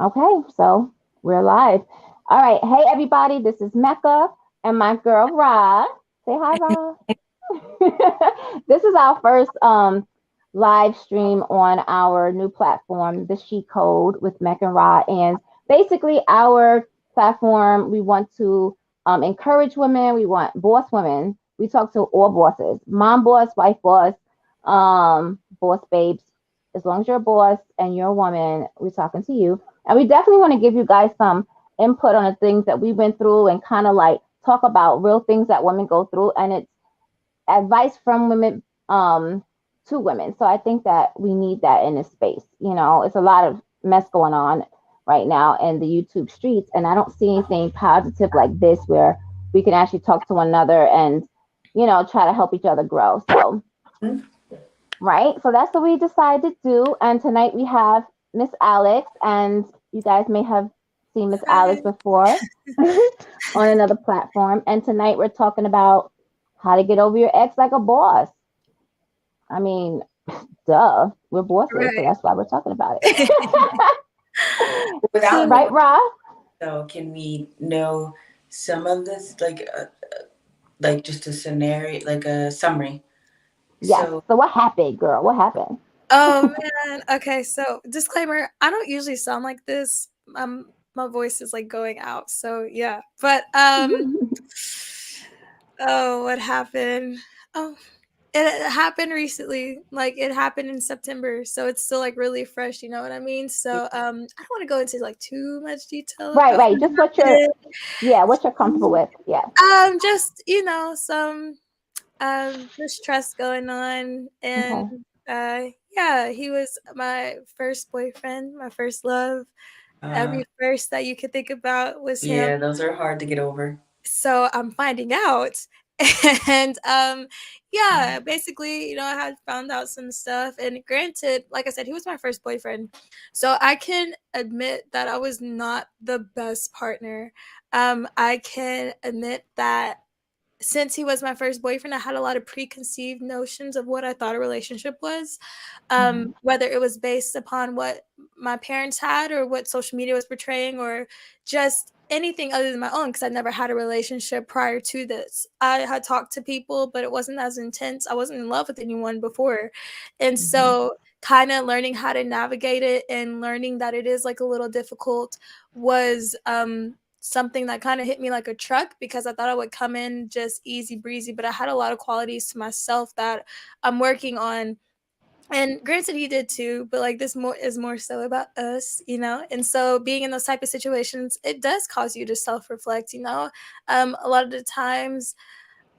Okay, so we're live. All right. Hey, everybody. This is Mecca and my girl Ra. Say hi, Ra. This is our first live stream on our new platform, the She Code with Mecca and Ra. And basically, our platform, we want to encourage women. We want boss women. We talk to all bosses, mom boss, wife boss, boss babes. As long as you're a boss and you're a woman, we're talking to you. And we definitely want to give you guys some input on the things that we went through and kind of like talk about real things that women go through. And it's advice from women to women. So I think that we need that in this space. You know, it's a lot of mess going on right now in the YouTube streets. And I don't see anything positive like this where we can actually talk to one another and, try to help each other grow. So right? So that's what we decided to do. And tonight we have Miss Alex, and you guys may have seen Miss Alex Hi. before on another platform. And tonight we're talking about how to get over your ex like a boss. I mean, duh, we're bosses, so Right. that's why we're talking about it. Without Right, knowing, Rob? though, can we know some of this, like just a scenario, like a summary? Yes. So, So what happened, girl? What happened? Oh man. Okay, so disclaimer, I don't usually sound like this. My voice is like going out. So yeah. But oh, what happened? Oh, it happened recently. Like it happened in September. So it's still like really fresh, you know what I mean? So I don't want to go into like too much detail Right, about right. what Just what you're, happened. yeah, what you're comfortable with. Yeah. Just, some distrust going on, and Okay. yeah, he was my first boyfriend, my first love. uh, Every first that you could think about was him. yeah, those are hard to get over. So I'm finding out. And yeah, basically, I had found out some stuff. And granted, like I said, he was my first boyfriend. So I can admit that I was not the best partner. I can admit that since he was my first boyfriend, I had a lot of preconceived notions of what I thought a relationship was, Mhm. whether it was based upon what my parents had or what social media was portraying or just anything other than my own, because I never had a relationship prior to this. I had talked to people, but it wasn't as intense. I wasn't in love with anyone before. And Mhm. so, kind of learning how to navigate it and learning that it is like a little difficult was something that kind of hit me like a truck, because I thought I would come in just easy breezy, but I had a lot of qualities to myself that I'm working on. And granted, he did too, but like this more is more so about us. And so being in those type of situations, it does cause you to self-reflect. A lot of the times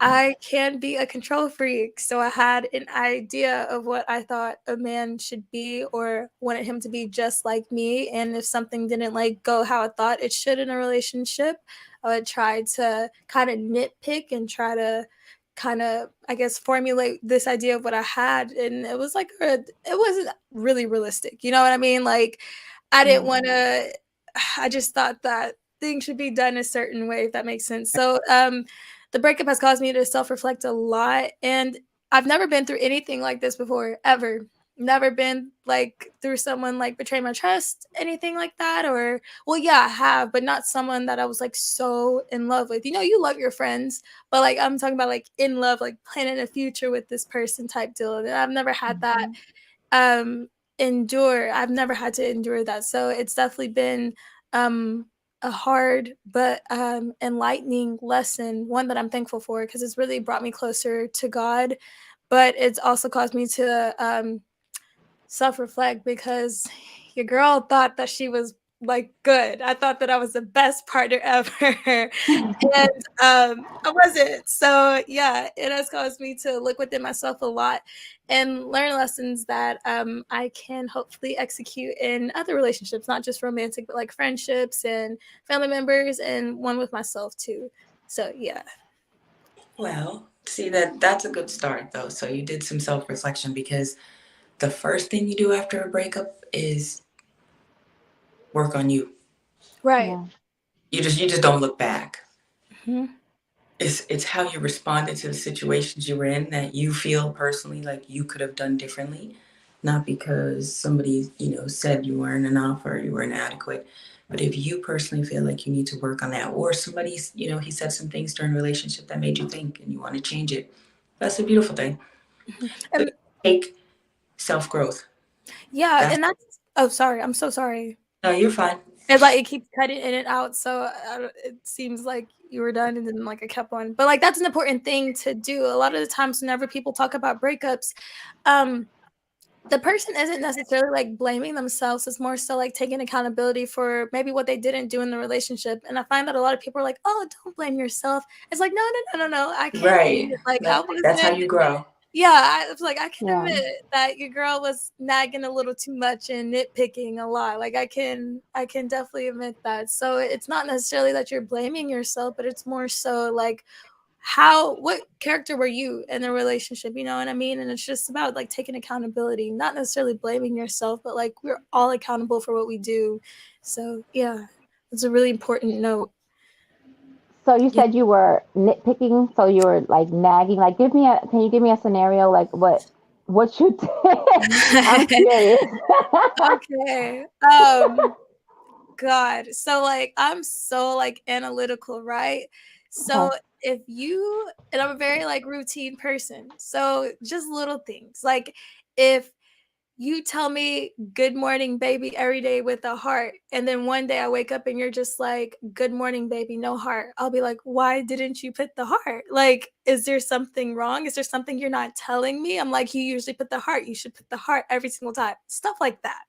I can be a control freak. So I had an idea of what I thought a man should be or wanted him to be just like me. And if something didn't like go how I thought it should in a relationship, I would try to kind of nitpick and try to kind of, I guess, formulate this idea of what I had. And it was like, it wasn't really realistic. You know what I mean? Like, I didn't Yeah. want to, I just thought that things should be done a certain way, if that makes sense. So, the breakup has caused me to self-reflect a lot, and I've never been through anything like this before, ever. Never been like through someone like betray my trust, anything like that. Or, well, yeah, I have, but not someone that I was like so in love with. You love your friends, but like I'm talking about like in love, like planning a future with this person type deal. And I've never had that Mhm. um endure. I've never had to endure that. So it's definitely been um a hard but enlightening lesson, one that I'm thankful for, because it's really brought me closer to God. But it's also caused me to self-reflect, because your girl thought that she was like good. I thought that I was the best partner ever. And I wasn't. So yeah, it has caused me to look within myself a lot and learn lessons that I can hopefully execute in other relationships, not just romantic, but like friendships and family members, and one with myself too. So yeah. Well, see that's a good start though. So you did some self-reflection because the first thing you do after a breakup is work on you. Right. Yeah. You just don't look back. Mhm. It's how you responded to the situations you were in that you feel personally like you could have done differently not because somebody, said you weren't enough or you were inadequate. But if you personally feel like you need to work on that, or somebody's, he said some things during a relationship that made you think and you want to change it, that's a beautiful thing. But And take self growth. yeah, That's and that's oh sorry, I'm so sorry. no, you're fine. It's like it keeps cutting in and out, so it seems like you were done, and then like I kept on. But like that's an important thing to do. A lot of the times, whenever people talk about breakups, um, the person isn't necessarily like blaming themselves. It's more so like taking accountability for maybe what they didn't do in the relationship. And I find that a lot of people are like, "Oh, don't blame yourself." It's like, no, no, no, no, no. I can Right. admit, like I Like that's how wasn't. you grow. Yeah, I was like, I can Yeah. admit that your girl was nagging a little too much and nitpicking a lot. Like I can definitely admit that. So it's not necessarily that you're blaming yourself, but it's more so like what character were you in the relationship, you know what I mean? And it's just about like taking accountability, not necessarily blaming yourself, but like we're all accountable for what we do. So yeah, it's a really important note. So you Yeah. said you were nitpicking, so you were like nagging. Like, can you give me a scenario? Like, what you did? I'm curious. Okay. God. So like I'm so like analytical, right? So Okay. if you and I'm a very like routine person. So just little things. Like if you tell me good morning baby every day with a heart and then one day I wake up and you're just like good morning baby no heart. I'll be like, "Why didn't you put the heart? Like is there something wrong? Is there something you're not telling me?" I'm like, "You usually put the heart. You should put the heart every single time." Stuff like that.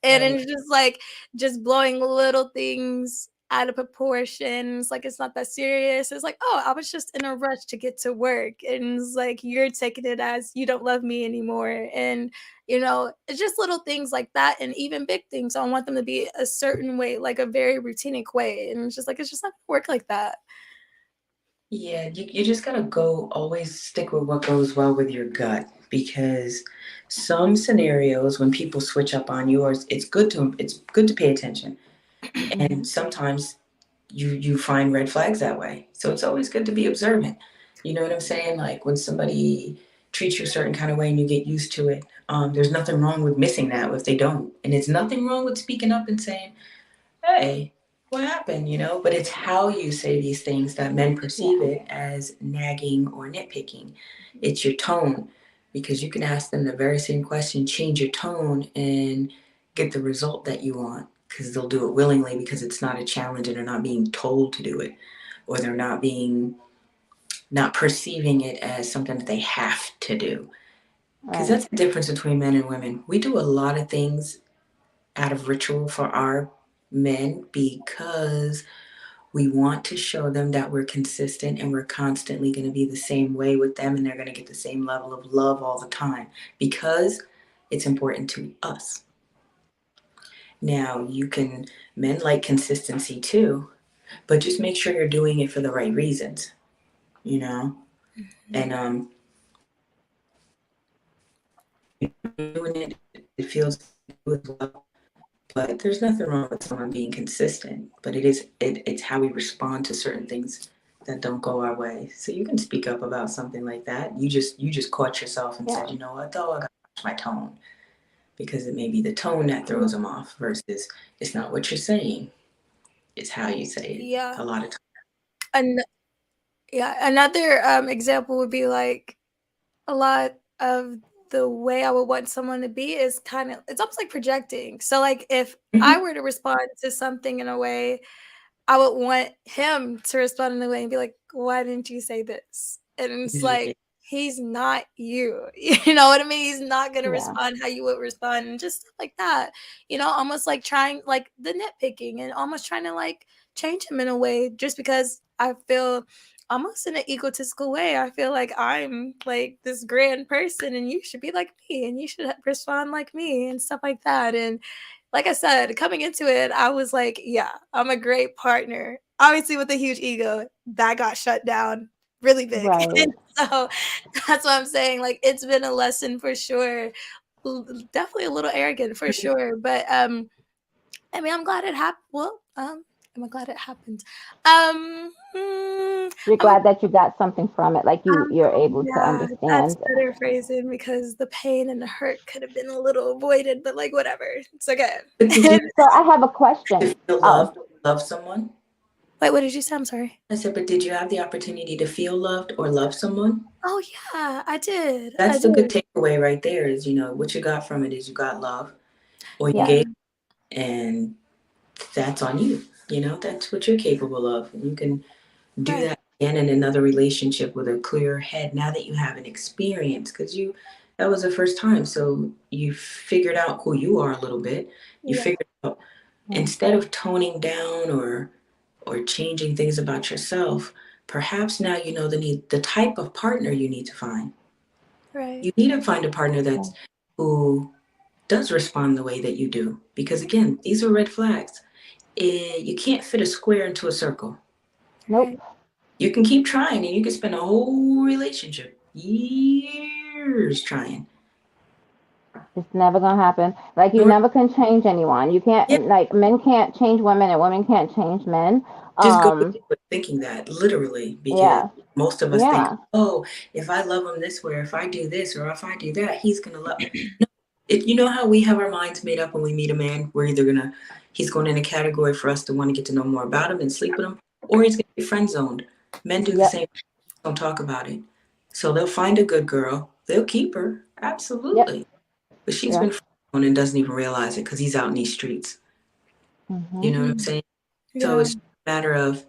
And Right. it's just like just blowing little things out of proportion. It's like it's not that serious. It's like, oh, I was just in a rush to get to work. And it's like you're taking it as you don't love me anymore. And it's just little things like that. And even big things. I want them to be a certain way, like a very routinic way. And it's just not gonna work like that. Yeah, you just gotta go always stick with what goes well with your gut, because some scenarios when people switch up on you, or it's good to pay attention. And sometimes you find red flags that way. So it's always good to be observant. You know what I'm saying? Like when somebody treats you a certain kind of way and you get used to it, there's nothing wrong with missing that if they don't. And it's nothing wrong with speaking up and saying, hey, what happened? But it's how you say these things that men perceive Yeah. it as nagging or nitpicking. It's your tone, because you can ask them the very same question, change your tone, and get the result that you want, because they'll do it willingly, because it's not a challenge and they're not being told to do it, or they're not perceiving it as something that they have to do. Because Right. that's the difference between men and women. We do a lot of things out of ritual for our men because we want to show them that we're consistent and we're constantly going to be the same way with them, and they're going to get the same level of love all the time because it's important to us. Now, men like consistency too, but just make sure you're doing it for the right reasons, you know? And doing it feels good as well. But there's nothing wrong with someone being consistent. But it's how we respond to certain things that don't go our way. So you can speak up about something like that. You just caught yourself and said, Yeah. you know what, though, I got to watch my tone, because it may be the tone that throws them off versus it's not what you're saying, it's how you say it. Yeah. A lot of times. And yeah, another example would be like a lot of the way I would want someone to be is kind of it's almost like projecting. So like if I Mm-hmm. were to respond to something in a way, I would want him to respond in a way and be like, "Why didn't you say this?" And it's Yeah. like he's not you. You know what I mean? He's not gonna Yeah. respond how you would respond and just stuff like that. Almost like trying like the nitpicking and almost trying to like change him in a way just because I feel almost in an egotistical way. I feel like I'm like this grand person and you should be like me and you should respond like me and stuff like that. And like I said, coming into it, I was like, yeah, I'm a great partner. Obviously, with a huge ego, that got shut down really big. Right. And so that's what I'm saying. Like, it's been a lesson for sure. Definitely a little arrogant for sure. But I mean, I'm glad it happened. Well, am I glad it happened? You're I would, glad that you got something from it, like you're able to yeah, that's understand. better phrasing because the pain and the hurt could have been a little avoided, but like whatever, it's okay. But did you So I have a to question. feel Oh, loved, love someone? Wait, what did you say? I'm sorry. I said, but did you have the opportunity to feel loved or love someone? Oh yeah, I did. I That's the good did. takeaway right there is, what you got from it is you got love or you yes. Yeah. gave, and that's on you. That's what you're capable of. And you can do Right. that again in another relationship with a clearer head now that you have an experience because that was the first time. So you figured out who you are a little bit. You Yeah. figured out Mm. instead of toning down or changing things about yourself, perhaps now you know the type of partner you need to find. Right. You need to find a partner that's Okay. who does respond the way that you do. Because again, these are red flags. You can't fit a square into a circle. Right. Nope. You can keep trying and you can spend a whole relationship years trying. It's never gonna happen. Like you Or never can change anyone. You yeah, can't like men can't change women and women can't change men. just go Um, with thinking that literally because yeah, most of us think, yeah, oh, if I love him this way, or if I do this, or if I do that, he's gonna love. No, you know how we have our minds made up when we meet a man. We're either he's going in a category for us to want to get to know more about him and sleep with him, or he's gonna be friend zoned. Men do the yep, same. Don't talk about it. So they'll find a good girl. They'll keep her. yep, Absolutely. But she's yeah. been on and doesn't even realize it because he's out in these streets. You Mhm. know what I'm Mm. saying? So Yeah. it's a matter of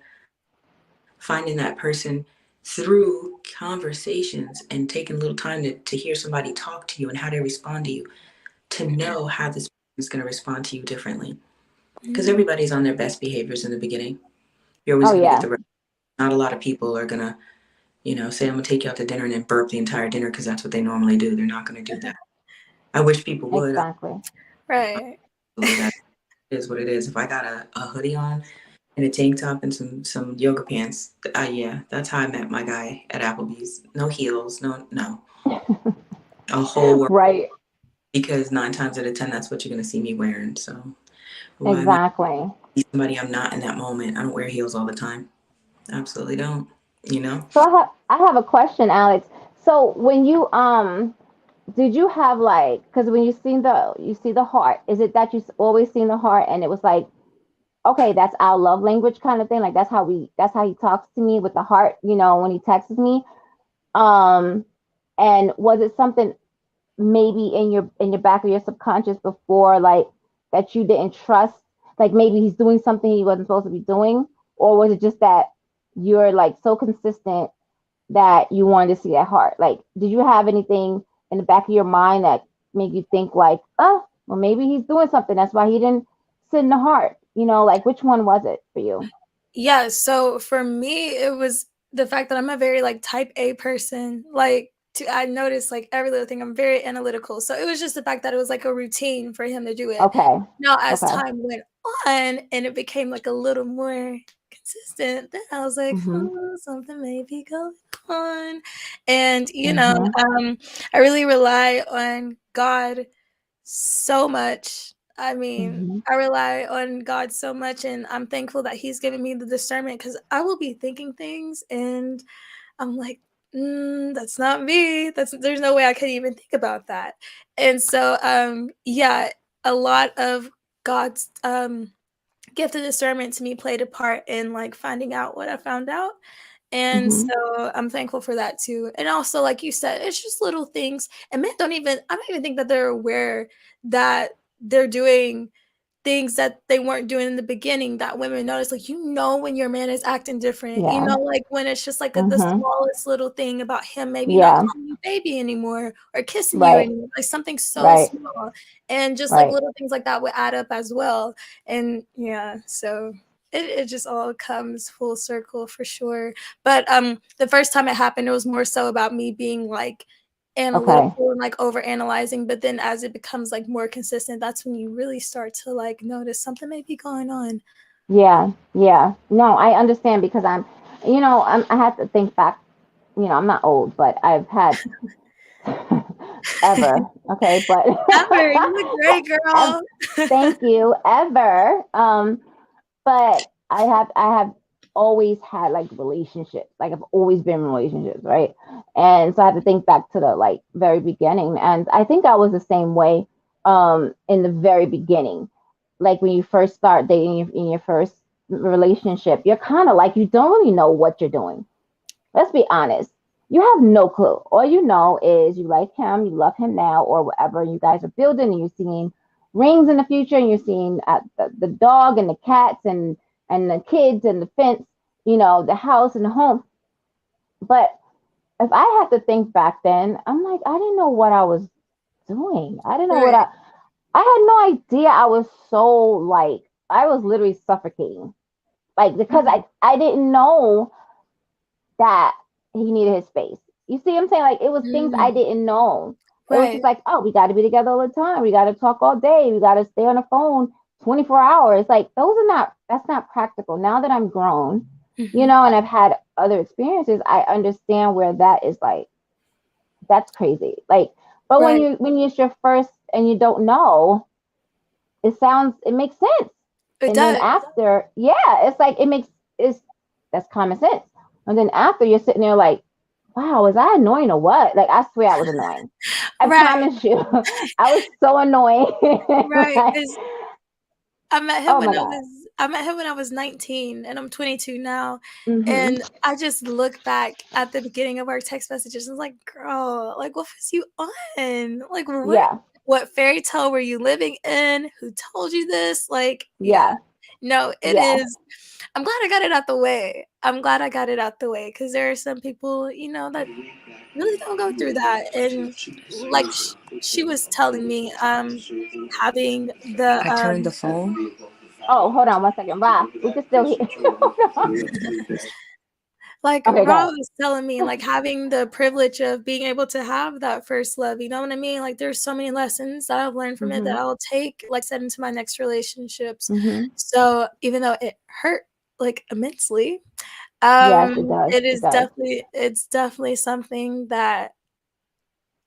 finding that person through conversations and taking a little time to hear somebody talk to you and how they respond to you to know how this person is going to respond to you differently. Because Mm. everybody's on their best behaviors in the beginning. You're always Oh going to get yeah, the not a lot of people are going to, say, I'm going to take you out to dinner and then burp the entire dinner because that's what they normally do. They're not going to do that. I wish people would. exactly. Right. Absolutely, that is what it is. If I got a hoodie on and a tank top and some yoga pants, yeah, that's how I met my guy at Applebee's. No heels, no, a whole world. Right. Because 9 times out of 10, that's what you're gonna see me wearing. So why am I Exactly. somebody I'm not in that moment? I don't wear heels all the time. Absolutely don't. You know. So I have a question, Alex. So when you did you have like because when you see the heart, is it that you always seen the heart and it was like okay, that's our love language kind of thing. Like that's how he talks to me with the heart, when he texts me. Um, and was it something maybe in your back of your subconscious before, like that you didn't trust? Like maybe he's doing something he wasn't supposed to be doing, or was it just that you're like so consistent that you wanted to see that heart? Like, did you have anything in the back of your mind that made you think like, oh, well, maybe he's doing something. That's why he didn't sit in the heart. Like which one was it for you? Yeah, so for me, it was the fact that I'm a very like type A person. Like I noticed like every little thing. I'm very analytical. So it was just the fact that it was like a routine for him to do it. Okay. Now, as Okay. time went on and it became like a little more consistent, then I was like, Mhm. oh, something may be going on. And Mhm. I really rely on God so much. I mean, Mhm. I rely on God so much, and I'm thankful that He's given me the discernment because I will be thinking things, and I'm like, that's not me. There's no way I could even think about that. And so, yeah, a lot of God's gift of discernment to me played a part in like finding out what I found out. And Mhm. so I'm thankful for that too. And also, like you said, it's just little things. And men I don't even think that they're aware that they're doing things that they weren't doing in the beginning that women notice. Like, when your man is acting different, Yeah. like when it's just like the Mhm. smallest little thing about him maybe not Yeah. calling you baby anymore or kissing you Right. anymore, like something so Right. small. And just like Right. little things like that would add up as well. And yeah, so it just all comes full circle for sure. But the first time it happened, it was more so about me being like Okay. analytical and like over analyzing, but then as it becomes like more consistent, that's when you really start to like notice something may be going on. Yeah. Yeah. No, I understand because I had to think back. I'm not old, but I've had ever. Okay, but Ever, you look great, ev- girl. thank you ever. But I have always had like relationships. Like I've always been in relationships, right? And so I have to think back to the like very beginning. And I think I was the same way in the very beginning. Like when you first start dating in your first relationship, you're kind of like you don't really know what you're doing. Let's be honest. You have no clue. All you know is you like him, you love him now, or whatever. You guys are building, and you're seeing rings in the future, and you're seeing the dog and the cats and the kids and the fence, the house and the home. But if I had to think back then, I'm like, I didn't know what I was doing. I didn't know what Right. I had no idea. I was so like, I was literally suffocating. Like, because Mhm. I didn't know that he needed his space. You see what I'm saying? Like it was things I Mm. didn't know. It was Right. just like, oh, we got to be together all the time. We got to talk all day. We got to stay on the phone 24 hours. Like that's not practical. Now that I'm grown, Hmm. and I've had other experiences, I understand where that is like, that's crazy. Like, but when Right. it's your first and you don't know, it makes sense. It And then does. after, yeah, it's like, it's, that's common sense. And then after you're sitting there like, wow, was I annoying or what? Like, I swear I was annoying. I Right. promise you, I was so annoying. Right. Like, Because I met him oh when my God. I met him when I was 19 and I'm 22 now. Hmm. And I just look back at the beginning of our text messages and was like, girl, like what was you on? Like Yeah. what fairy tale were you living in? Who told you this? Like, yeah. Yeah. No, it Yeah. is. I'm glad I got it out the way. I'm glad I got it out the way because there are some people, that really don't go through that. And like she was telling me, having the I turned the phone. Oh, hold on 1 second. Rob, we can still hear. Hold on. like Okay, go Rob ahead. was telling me, like having the privilege of being able to have that first love, you know what I mean? Like there's so many lessons that I've learned from it that Hmm. I'll take, like said, into my next relationships. Hmm. So even though it hurt like immensely, Yes, it does. It does. it's definitely something that,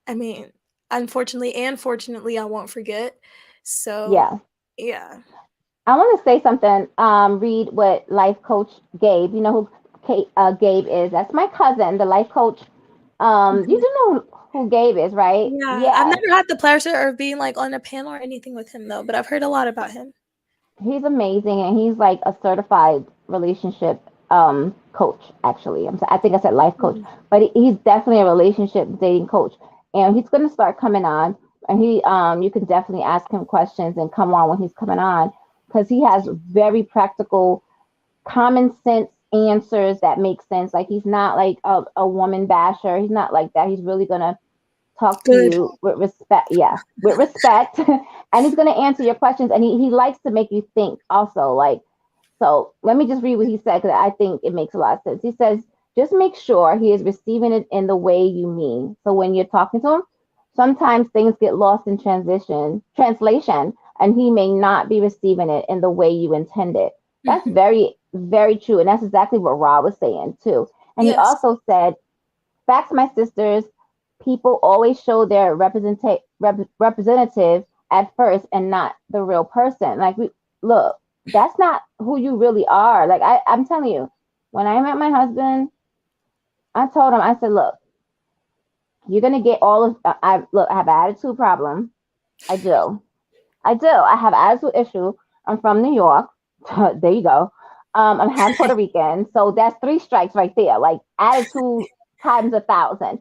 I mean, unfortunately and fortunately, I won't forget. So Yeah. yeah. I want to say something. Read what life coach Gabe. You know who Gabe is? That's my cousin, the life coach. You Mhm. do know who Gabe is, right? Yeah, I've Yeah, never had the pleasure of being, like, on a panel or anything with him, though, but I've heard a lot about him. he's amazing, and he's like a certified relationship coach. Actually, I think I said life coach, Mhm. but he's definitely a relationship dating coach, and he's going to start coming on. And you can definitely ask him questions and come on when he's coming on because he has very practical common sense answers that make sense. Like he's not like a woman basher. He's not like that. He's really gonna talk to Good. you with respect. Yeah, with respect. And he's gonna answer your questions. And he likes to make you think also. Like, so let me just read what he said because I think it makes a lot of sense. He says, just make sure he is receiving it in the way you mean. So when you're talking to him, sometimes things get lost in translation, and he may not be receiving it in the way you intended. That's Mhm. very, very true. And that's exactly what Rob was saying too. And he Yes. also said, facts, my sisters, people always show their representative at first and not the real person. Like, look, that's not who you really are. Like, I'm telling you, when I met my husband, I told him, I said, look, you're going to get all of, I have an attitude problem. I do. I do. I have attitude issue. I'm from New York. There you go. I'm half Puerto Rican. So that's three strikes right there. Like attitude times 1,000.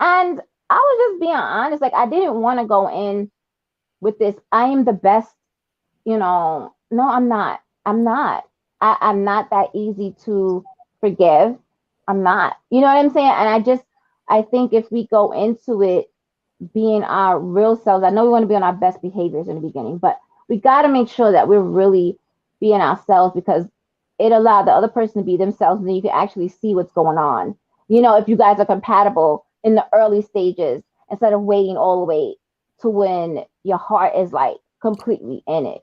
And I was just being honest. Like I didn't want to go in with this. I am the best. No, I'm not. I'm not. I'm not that easy to forgive. I'm not. You know what I'm saying? And I think if we go into it being our real selves. I know we want to be on our best behaviors in the beginning, but we got to make sure that we're really being ourselves because it allowed the other person to be themselves and then you can actually see what's going on. If you guys are compatible in the early stages instead of waiting all the way to when your heart is like completely in it.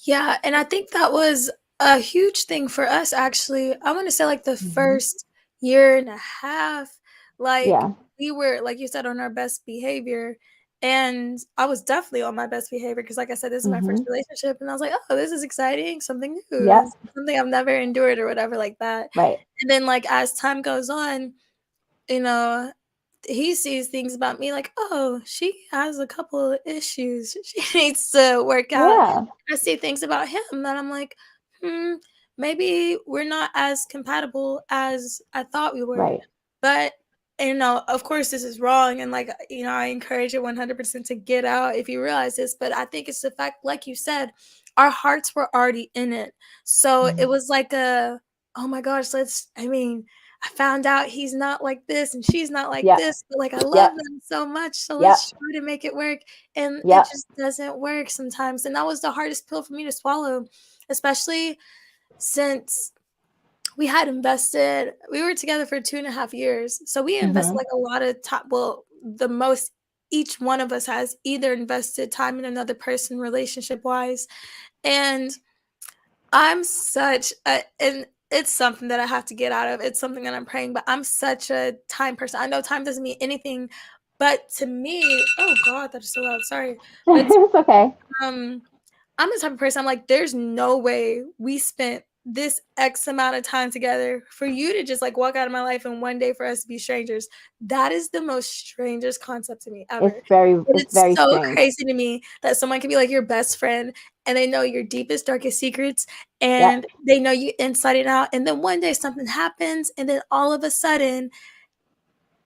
Yeah, and I think that was a huge thing for us, actually. I wanna say, like, the Hmm. first year and a half, like, Yeah. we were, like you said, on our best behavior, And I was definitely on my best behavior because, like I said, this is my first relationship. And I was like, oh, this is exciting. Something new. Yep. Something I've never endured or whatever like that. Right. And then, like, as time goes on, you know, he sees things about me like, oh, she has a couple of issues she needs to work out. Yeah. I see things about him that I'm like, maybe we're not as compatible as I thought we were. Right. But, of course, this is wrong. And, like, I encourage it 100% to get out if you realize this. But I think it's the fact, like you said, our hearts were already in it. So it was like oh my gosh, I found out he's not like this and she's not like Yep. this, but like I love Yep. them so much. So Yep. let's try to make it work. And it Yep. just doesn't work sometimes. And that was the hardest pill for me to swallow, especially since we were together for 2.5 years. So we invested like a lot of time. Well, the most each one of us has either invested time in another person relationship wise. And I'm such a, and it's something that I have to get out of. It's something that I'm praying, but I'm such a time person. I know time doesn't mean anything, but to me, oh God, that is so loud. Sorry. But It's okay. I'm the type of person, I'm like, there's no way we spent this X amount of time together for you to just like walk out of my life and one day for us to be strangers. That is the most strangest concept to me ever. And It's it's very so strange. crazy to me that someone can be like your best friend and they know your deepest, darkest secrets Yep. and they know you inside and out. And then one day something happens and then all of a sudden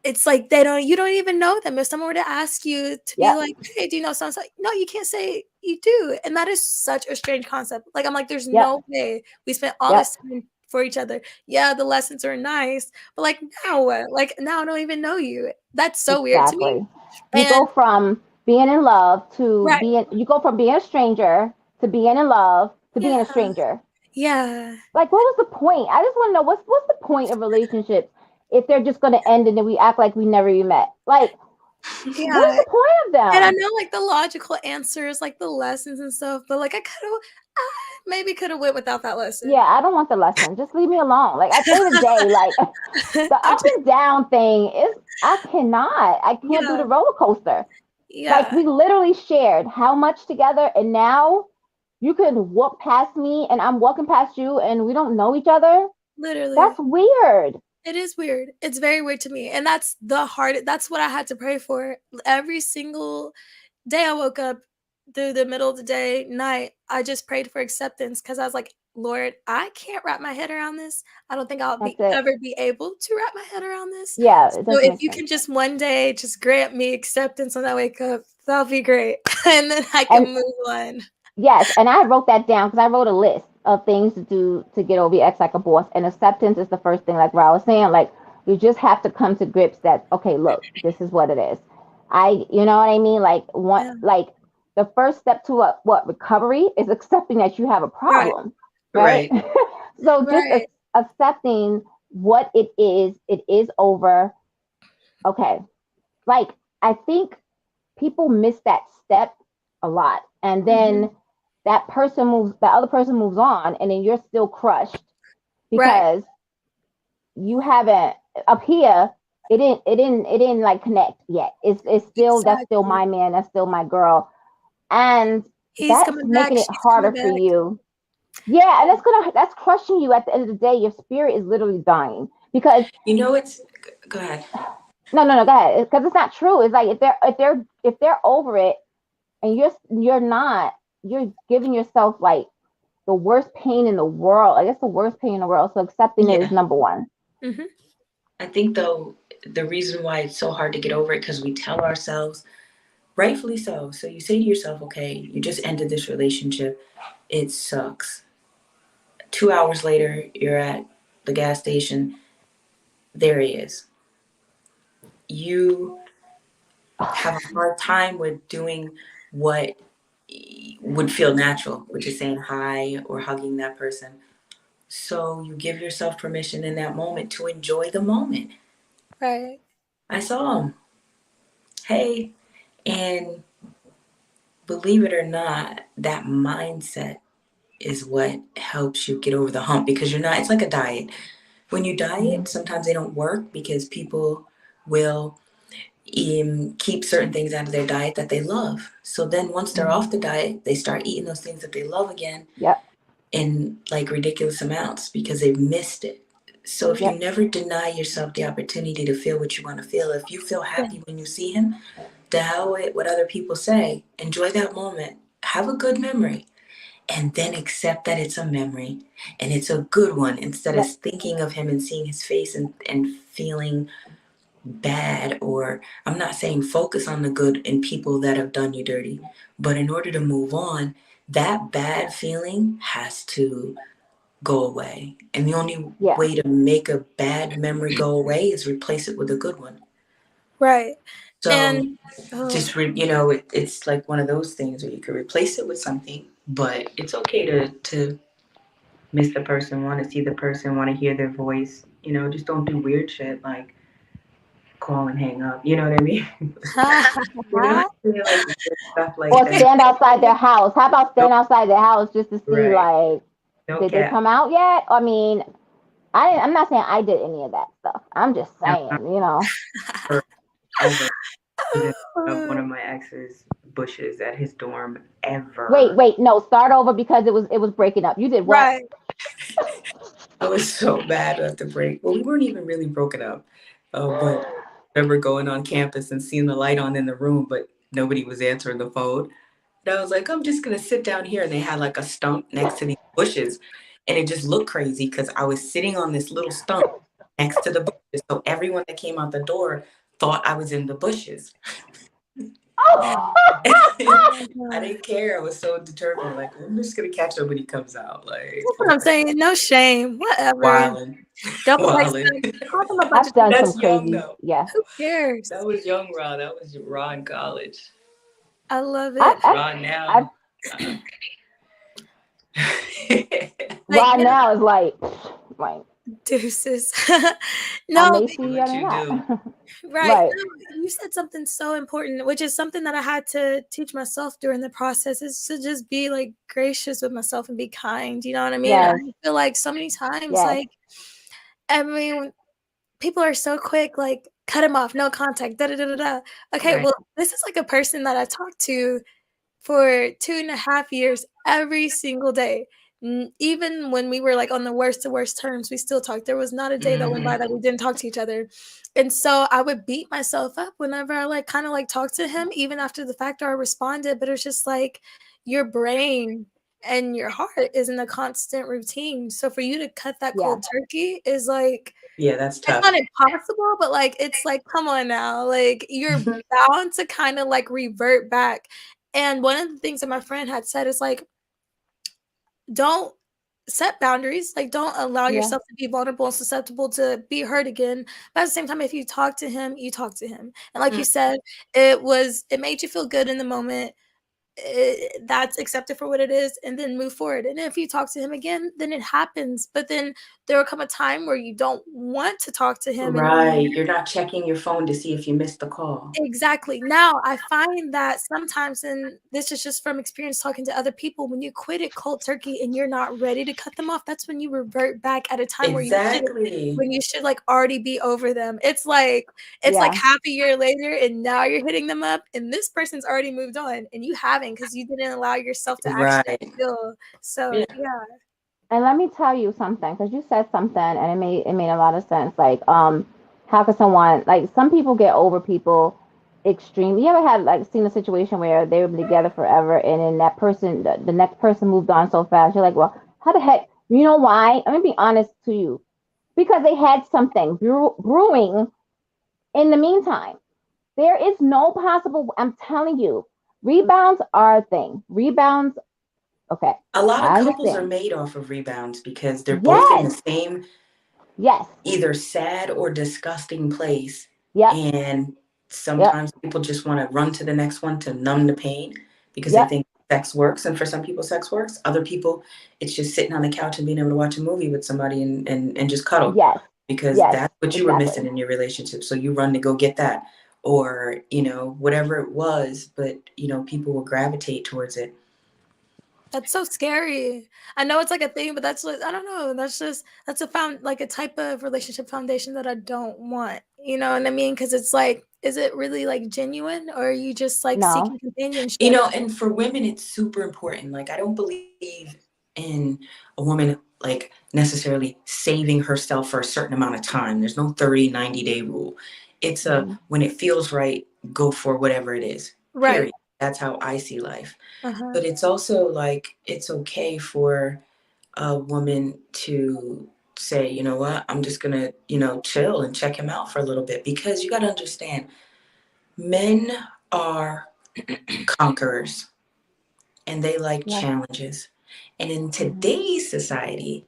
it's like you don't even know them. If someone were to ask you to be Yep. like, hey, do you know someone? Like, no, you can't say you do. And that is such a strange concept. Like, I'm like, there's Yep. no way we spent all Yep. this time for each other. Yeah, the lessons are nice, but like now what? Like now I don't even know you. That's so weird to me. Exactly. You And go from being in love to right. you go from being a stranger to being in love to being Yeah. a stranger. Yeah. Like, what was the point? I just want to know what's the point of relationships if they're just going to end and then we act like we never even met? Like, what is Yeah. the point of And I them? know like the logical answers, like the lessons and stuff, but like I maybe could have went without that Yeah, lesson. I don't want the lesson. Just leave me alone. Like, at the end of the day, like, the I'm up just, and down thing is, I can't do yeah. the roller coaster. Like, Yeah. we literally shared how much together, and now you could walk past me and I'm walking past you and we don't know each other. That's Literally. weird. It is weird. It's very weird to me. And that's what I had to pray for. Every single day I woke up through the middle of the day, night, I just prayed for acceptance because I was like, Lord, I can't wrap my head around this. I don't think I'll That's it. ever be able to wrap my head around this. Yeah, it So doesn't if make you sense. can just one day just grant me acceptance when I wake up, that'll be great. And then I can And move on. yes, and I wrote that down because I wrote a list of things to do to get over your ex like a boss. And acceptance is the first thing, like Ra was saying, like you just have to come to grips that okay, look, this is what it is. You know what I mean? Yeah. Like the first step to what recovery is accepting that you have a Right. problem, right? Right. So just Right. accepting what it is over. Okay, like I think people miss that step a lot, and Mhm. then that other person moves on, and then you're still crushed Right. because you haven't up here. It didn't like connect yet. It's still that's still Exactly. my man. That's still my girl, and He's that's coming back. making it She's coming harder for back. you. Yeah, and that's crushing you at the end of the day. Your spirit is literally dying because You know it's go ahead. no, go ahead, because it's not true. It's like if they're over it and you're not, you're giving yourself like the worst pain in the world. Like it's the worst pain in the world. So accepting it is Yeah. number one. Mhm. I think though the reason why it's so hard to get over it because we tell ourselves, rightfully so. So you say to yourself, okay, you just ended this relationship. It sucks. 2 hours later, you're at the gas station. There he is. You have a hard time with doing what would feel natural, which is saying hi or hugging that person. So you give yourself permission in that moment to enjoy the moment. Right. I saw him. Hey. And believe it or not, that mindset is what helps you get over the hump because you're not, it's like a diet. When you Mhm. diet, sometimes they don't work because people will, keep certain things out of their diet that they love. So then once they're off the diet, they start eating those things that they love again Yep. in like ridiculous amounts because they've missed it. So if you Yep. never deny yourself the opportunity to feel what you want to feel, if you feel happy when you see him, the hell with what other people say. Enjoy that moment. Have a good memory. And then accept that it's a memory and it's a good one instead of Yep. thinking of him and seeing his face and feeling bad. Or I'm not saying focus on the good in people that have done you dirty, but in order to move on, that bad feeling has to go away. And the only Yeah. way to make a bad memory go away is replace it with a good one. Right. So And oh, just it's like one of those things where you could replace it with something, but it's okay to miss the person, want to see the person, want to hear their voice. Just don't do weird shit like call and hang up. You know what I mean? Like stuff like Or that. stand outside their house. How about No, stand outside their house just to see, right. like, No did they cap. come out yet? I mean, I'm not saying I did any of that stuff. I'm just No, saying, you know. never, ever was in front of one of my ex's bushes at his dorm Wait, ever. wait, no, start over because it was breaking up. You did what? right. I was so bad at the break. Well, we weren't even really broken up. But I remember going on campus and seeing the light on in the room, but nobody was answering the phone. And I was like, I'm just gonna sit down here. And they had like a stump next to these bushes. And it just looked crazy because I was sitting on this little stump next to the bushes. So everyone that came out the door thought I was in the bushes. Oh, Oh I my God. didn't care. I was so determined. Like, I'm just gonna catch up when he comes out. Like, That's what I'm saying. No shame. Whatever. wildin', Double text wildin'. them. Call them a bunch I've of done times. some That's young crazy, though. yeah. Who cares? That was young Ron. That was Raw in college. I love I've, it. I've, Ron I've now. Like, right yeah, now is like, deuces. I No, may but see you What or you do. not. right. Right. No, you said something so important, which is something that I had to teach myself during the process is to just be like gracious with myself and be kind. You know what I mean? I Yes. feel like so many times, Yes. like, I mean, people are so quick, like, cut him off, no contact, da da da da da. Okay, Right. well, this is like a person that I talked to for 2.5 years every single day. Even when we were like on the worst of worst terms, we still talked. There was not a day that went by Hmm. that we didn't talk to each other. And so I would beat myself up whenever I like kind of like talked to him, even after the fact or I responded. But it's just like your brain and your heart is in a constant routine. So for you to cut that Yeah. cold turkey is like Yeah, that's it's not tough. impossible, but, like, it's like, come on now, like, you're bound to kinda, like, revert back, and one of the things that my friend had said is, like, don't set boundaries, like, don't allow Yeah. yourself to be vulnerable and susceptible to be hurt again, but at the same time, if you talk to him, you talk to him, and like you said, it made you feel good in the moment, that's accepted for what it is and then move forward. And if you talk to him again, then it happens. But then there will come a time where you don't want to talk to him anymore. Right. You're not checking your phone to see if you missed the call. Exactly. Now, I find that sometimes, and this is just from experience talking to other people, when you quit it cold turkey and you're not ready to cut them off, that's when you revert back at a time where Exactly. like already be over them. It's like Yeah. half a year later and now you're hitting them up and this person's already moved on and you haven't because you didn't allow yourself to actually Right. feel. So Yeah. yeah. And let me tell you something, because you said something and it made a lot of sense. Like, how could someone, like, some people get over people extremely. You ever had, like, seen a situation where they were together forever and then that person, the next person moved on so fast? You're like, well, how the heck? You know why? Let me be honest to you. Because they had something brewing in the meantime. There is no possible, I'm telling you, rebounds are a thing. Rebounds, okay, A lot of I couples are understand. made off of rebounds because they're both in Yes, the same yes, either sad or disgusting place. yep, And yep, sometimes people just want to run to the next one to numb the pain because they yep, think sex works. And for some people, sex works. Other people, it's just sitting on the couch and being able to watch a movie with somebody and just cuddle yes, because yes, that's what you were exactly. missing in your relationship. So you run to go get that. Or, whatever it was, but, people will gravitate towards it. That's so scary. I know it's like a thing, but that's like I don't know. That's a found like a type of relationship foundation that I don't want. You know what I mean? Because it's like is it really like genuine, or are you just like No. seeking companionship? And for women, it's super important. Like, I don't believe in a woman like necessarily saving herself for a certain amount of time. There's no 30, 90-day rule. It's a, Mm-hmm. when it feels right, go for whatever it is, Right. period. That's how I see life. Uh-huh. But it's also like, it's okay for a woman to say, you know what, I'm just gonna, chill and check him out for a little bit. Because you got to understand, men are conquerors and they like Yes. challenges. And in Mm-hmm. today's society,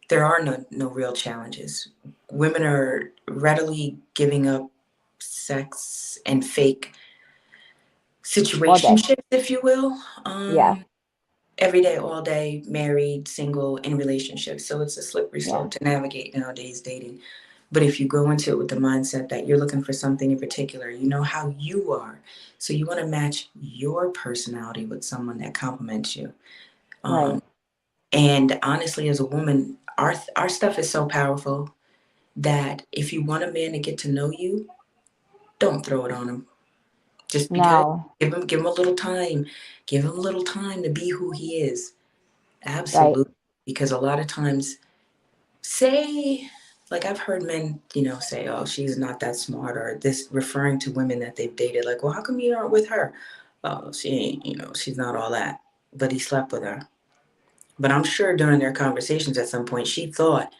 there are no real challenges. Women are readily giving up sex and fake All day. situationships, if you will, Yeah. every day, all day, married, single, in relationships. So it's a slippery Yeah. slope to navigate nowadays dating. But if you go into it with the mindset that you're looking for something in particular, you know how you are. So you want to match your personality with someone that complements you. Right. Um, and honestly, as a woman, our stuff is so powerful that if you want a man to get to know you, don't throw it on him. Just because, No. give him a little time. Give him a little time to be who he is. Right. Absolutely. Because a lot of times, say, like I've heard men, say, oh, she's not that smart, or this, referring to women that they've dated, like, well, how come you aren't with her? Oh, she ain't, she's not all that. But he slept with her. But I'm sure during their conversations at some point, she thought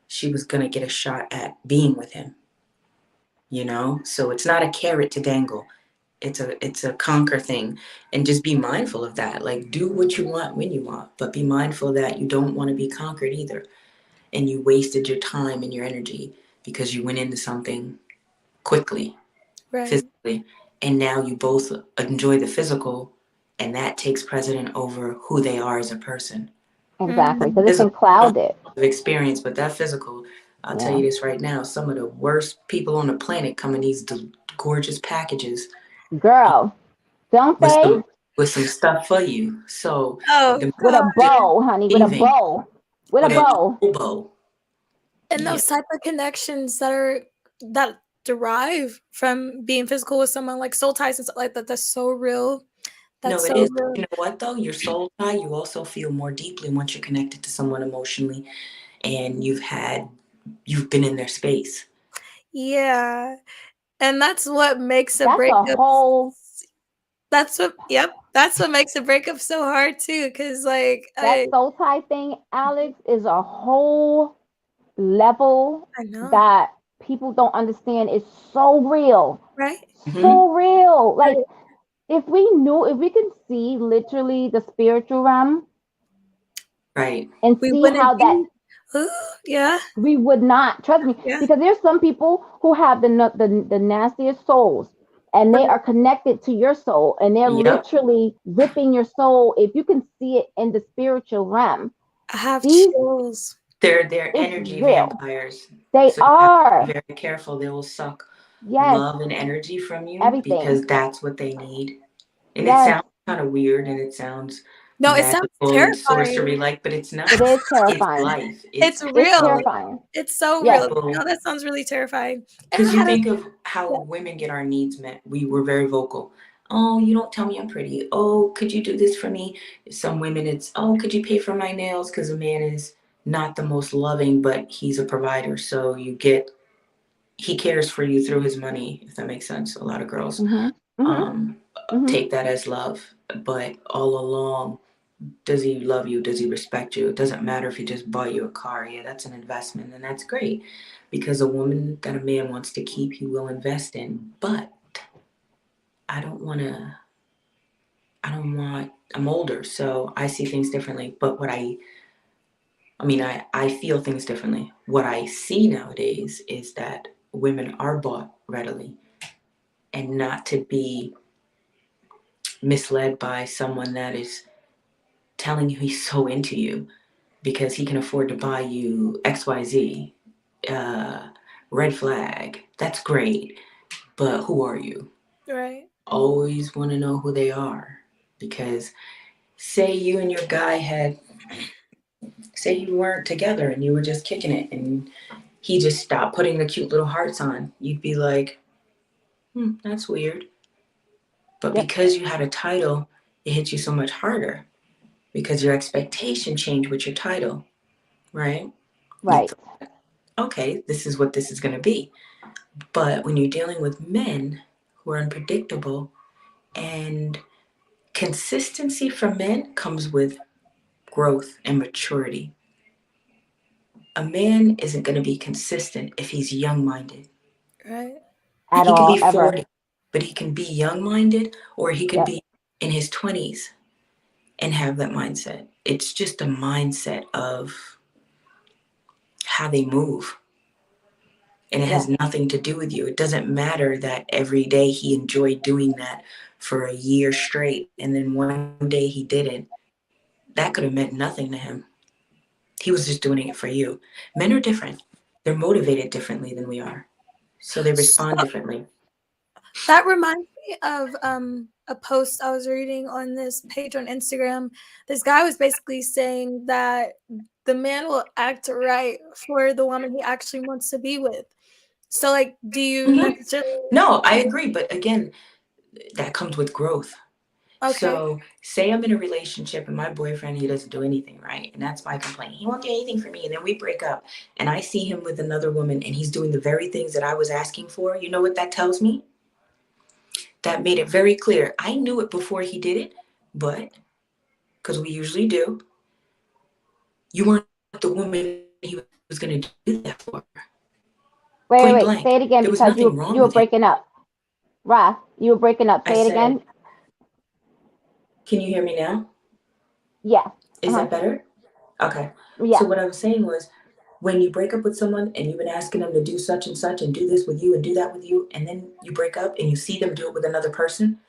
she was going to get a shot at being with him. So it's not a carrot to dangle. It's a conquer thing. And just be mindful of that. Like, do what you want when you want, but be mindful that you don't want to be conquered either. And you wasted your time and your energy because you went into something quickly, Right. physically, and now you both enjoy the physical, and that takes precedent over who they are as a person. Exactly. Mm. Because it can Physical cloud it. experience, but that physical, I'll tell Yeah. you this right now, some of the worst people on the planet come in these gorgeous packages, uh, Girl, don't with they? some stuff for you. So Oh the With a God. bow, honey. With a receiving bow. With a with a And bow. bow, and yeah. those type of connections that derive from being physical with someone, like soul ties and stuff like that, that's so real. That's No, it so is. real. You know what though? Your soul tie, you also feel more deeply once you're connected to someone emotionally, and you've been in their space. Yeah. And that's what makes a That's a breakup. whole, That's what makes a breakup so hard too. Cause like that soul tie thing, Alex, is a whole level I know, that people don't understand. It's so real. right? Hmm. So real. Right. Like, if we can see literally the spiritual realm Right. and We see wouldn't how that, be. Ooh, yeah, we would not, trust me, yeah. because there's some people who have the nastiest souls, and they Right. are connected to your soul, and they're Yep. literally ripping your soul. If you can see it in the spiritual realm, I have these, chills. They're it's energy real. vampires. They So you have to be are. very careful. They will suck Yes. love and energy from you Everything. because that's what they need. And it Yes. sounds kind of weird and it sounds No, it sounds magical and sorcery terrifying. like, but it's not. It is It's terrifying. life. It's It's It's real. people. terrifying. It's so Yes. real. People. No, that sounds really terrifying. And I Because you had a think of how yeah, women get our needs met. We were very vocal. Oh, you don't tell me I'm pretty. Oh, could you do this for me? Some women, it's, oh, could you pay for my nails? Because a man is not the most loving, but he's a provider. So he cares for you through his money, if that makes sense. A lot of girls Mhm. Mhm. um, Mhm. take that as love. But all along, does he love you? Does he respect you? It doesn't matter if he just bought you a car. Yeah, that's an investment, and that's great because a woman that a man wants to keep, he will invest in. But I don't want to. I don't want. I'm older, so I see things differently. But I feel things differently. What I see nowadays is that women are bought readily, and not to be misled by someone that is telling you he's so into you because he can afford to buy you XYZ. Uh, red flag. That's great. But who are you? right. Always want to know who they are. Because say you and your guy say you weren't together and you were just kicking it and he just stopped putting the cute little hearts on. You'd be like, That's weird. But Yep. because you had a title, it hits you so much harder because your expectation changed with your title, right? You Right. thought, okay, this is what this is going to be. But when you're dealing with men who are unpredictable, and consistency from men comes with growth and maturity. A man isn't going to be consistent if he's young minded. Right. At He can all, be ever. 40, but he can be young minded, or he could Yep. be in his 20s and have that mindset. It's just a mindset of how they move. And it has Yeah. nothing to do with you. It doesn't matter that every day he enjoyed doing that for a year straight and then one day he didn't. That could have meant nothing to him. He was just doing it for you. Men are different. They're motivated differently than we are. So they respond So differently. that reminds me of a post I was reading on this page on Instagram. This guy was basically saying that the man will act right for the woman he actually wants to be with. So, like, do you Mm-hmm. necessarily? No, I agree. But again, that comes with growth. Okay. So, say I'm in a relationship and my boyfriend, he doesn't do anything, right? And that's my complaint. He won't do anything for me. And then we break up and I see him with another woman and he's doing the very things that I was asking for. You know what that tells me? That made it very clear. I knew it before he did it, but because we usually do, you weren't the woman he was going to do that for. Point blank. Wait. There Say was it again nothing because wrong with him. you were breaking up. Ra, you were breaking I up. Say it said, again. can you hear me now? Yes. Is Uh-huh. that better? Okay. So Yes. what I was saying was, when you break up with someone and you've been asking them to do such and such and do this with you and do that with you, and then you break up and you see them do it with another person,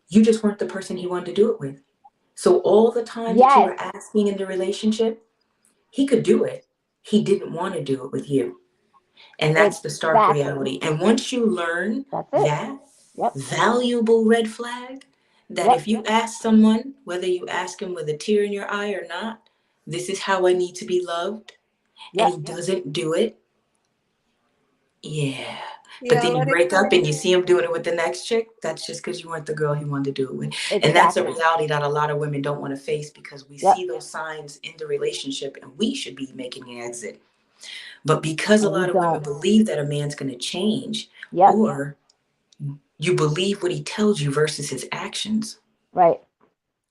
you just weren't the person he wanted to do it with. So all the time that you Yes. were asking in the relationship, he could do it. He didn't want to do it with you. And that's the stark Exactly. reality. And once you learn That's it. that Yep. valuable red flag, that Yep. if you ask someone, whether you ask him with a tear in your eye or not, this is how I need to be loved, and he Yep. doesn't do it, yeah. But Yeah, then you let it break up go. and you see him doing it with the next chick, that's just because you weren't the girl he wanted to do it with. And that's a Exactly. reality that a lot of women don't want to face because we Yep. see those signs in the relationship and we should be making an exit. But because a And we lot of women don't. believe that a man's going to change, Yep. or you believe what he tells you versus his actions, Right.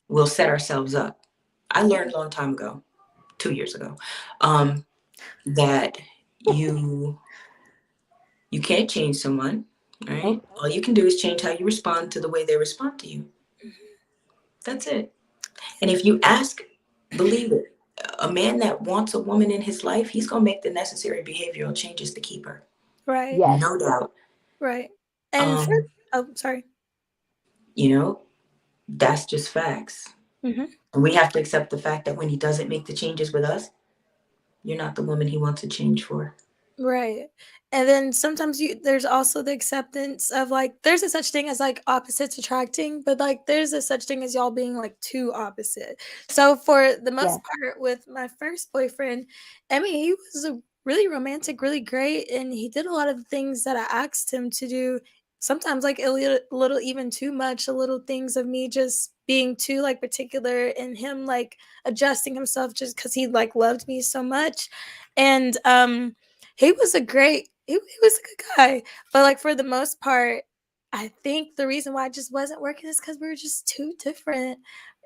we'll set ourselves up. I learned a long time ago, 2 years ago, um, that you you can't change someone, right? Nope. All you can do is change how you respond to the way they respond to you. That's it. And if you ask, believe it, a man that wants a woman in his life, he's going to make the necessary behavioral changes to keep her. Right. Yes. No doubt. Right. And for Um, oh, sorry. you know, that's just facts. Hmm. And we have to accept the fact that when he doesn't make the changes with us, you're not the woman he wants to change for. Right. And then sometimes there's also the acceptance of like there's a such thing as like opposites attracting, but like there's a such thing as y'all being like too opposite. So for the Yes. most part with my first boyfriend, I mean he was a really romantic, really great, and he did a lot of things that I asked him to do. Sometimes like a little even too much, a little things of me just being too like particular and him like adjusting himself just because he like loved me so much. And he was a good guy, but, like, for the most part, I think the reason why it just wasn't working is because we were just too different,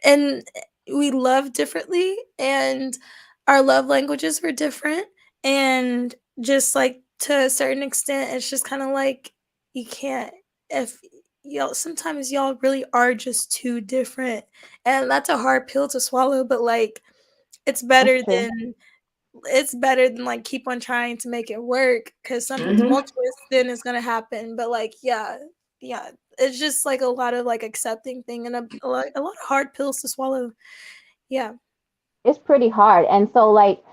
and, we love differently, and our love languages were different, and just, like, to a certain extent, it's just kinda like, you can't if y'all sometimes y'all really are just too different, and that's a hard pill to swallow, but, like, it's That's better true. than it's better than, like, keep on trying to make it work because something Mm-hmm. small twist then is gonna happen, but, like, yeah, it's just, like, a lot of, like, accepting thing and a lot of hard pills to swallow. Yeah. It's pretty hard. And so, like,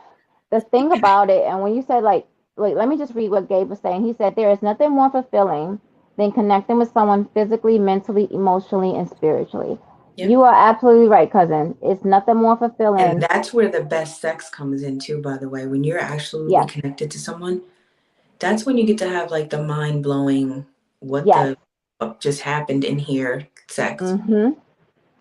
the thing about it, and when you said, like, let me just read what Gabe was saying. He said, there is nothing more fulfilling than connecting with someone physically, mentally, emotionally, and spiritually. Yep. You are absolutely right, cousin. It's nothing more And fulfilling. that's where the best sex comes in too, by the way. When you're absolutely Yes. connected to someone, that's when you get to have like the mind blowing. what Yes. the what just happened in here, sex. Mm-hmm.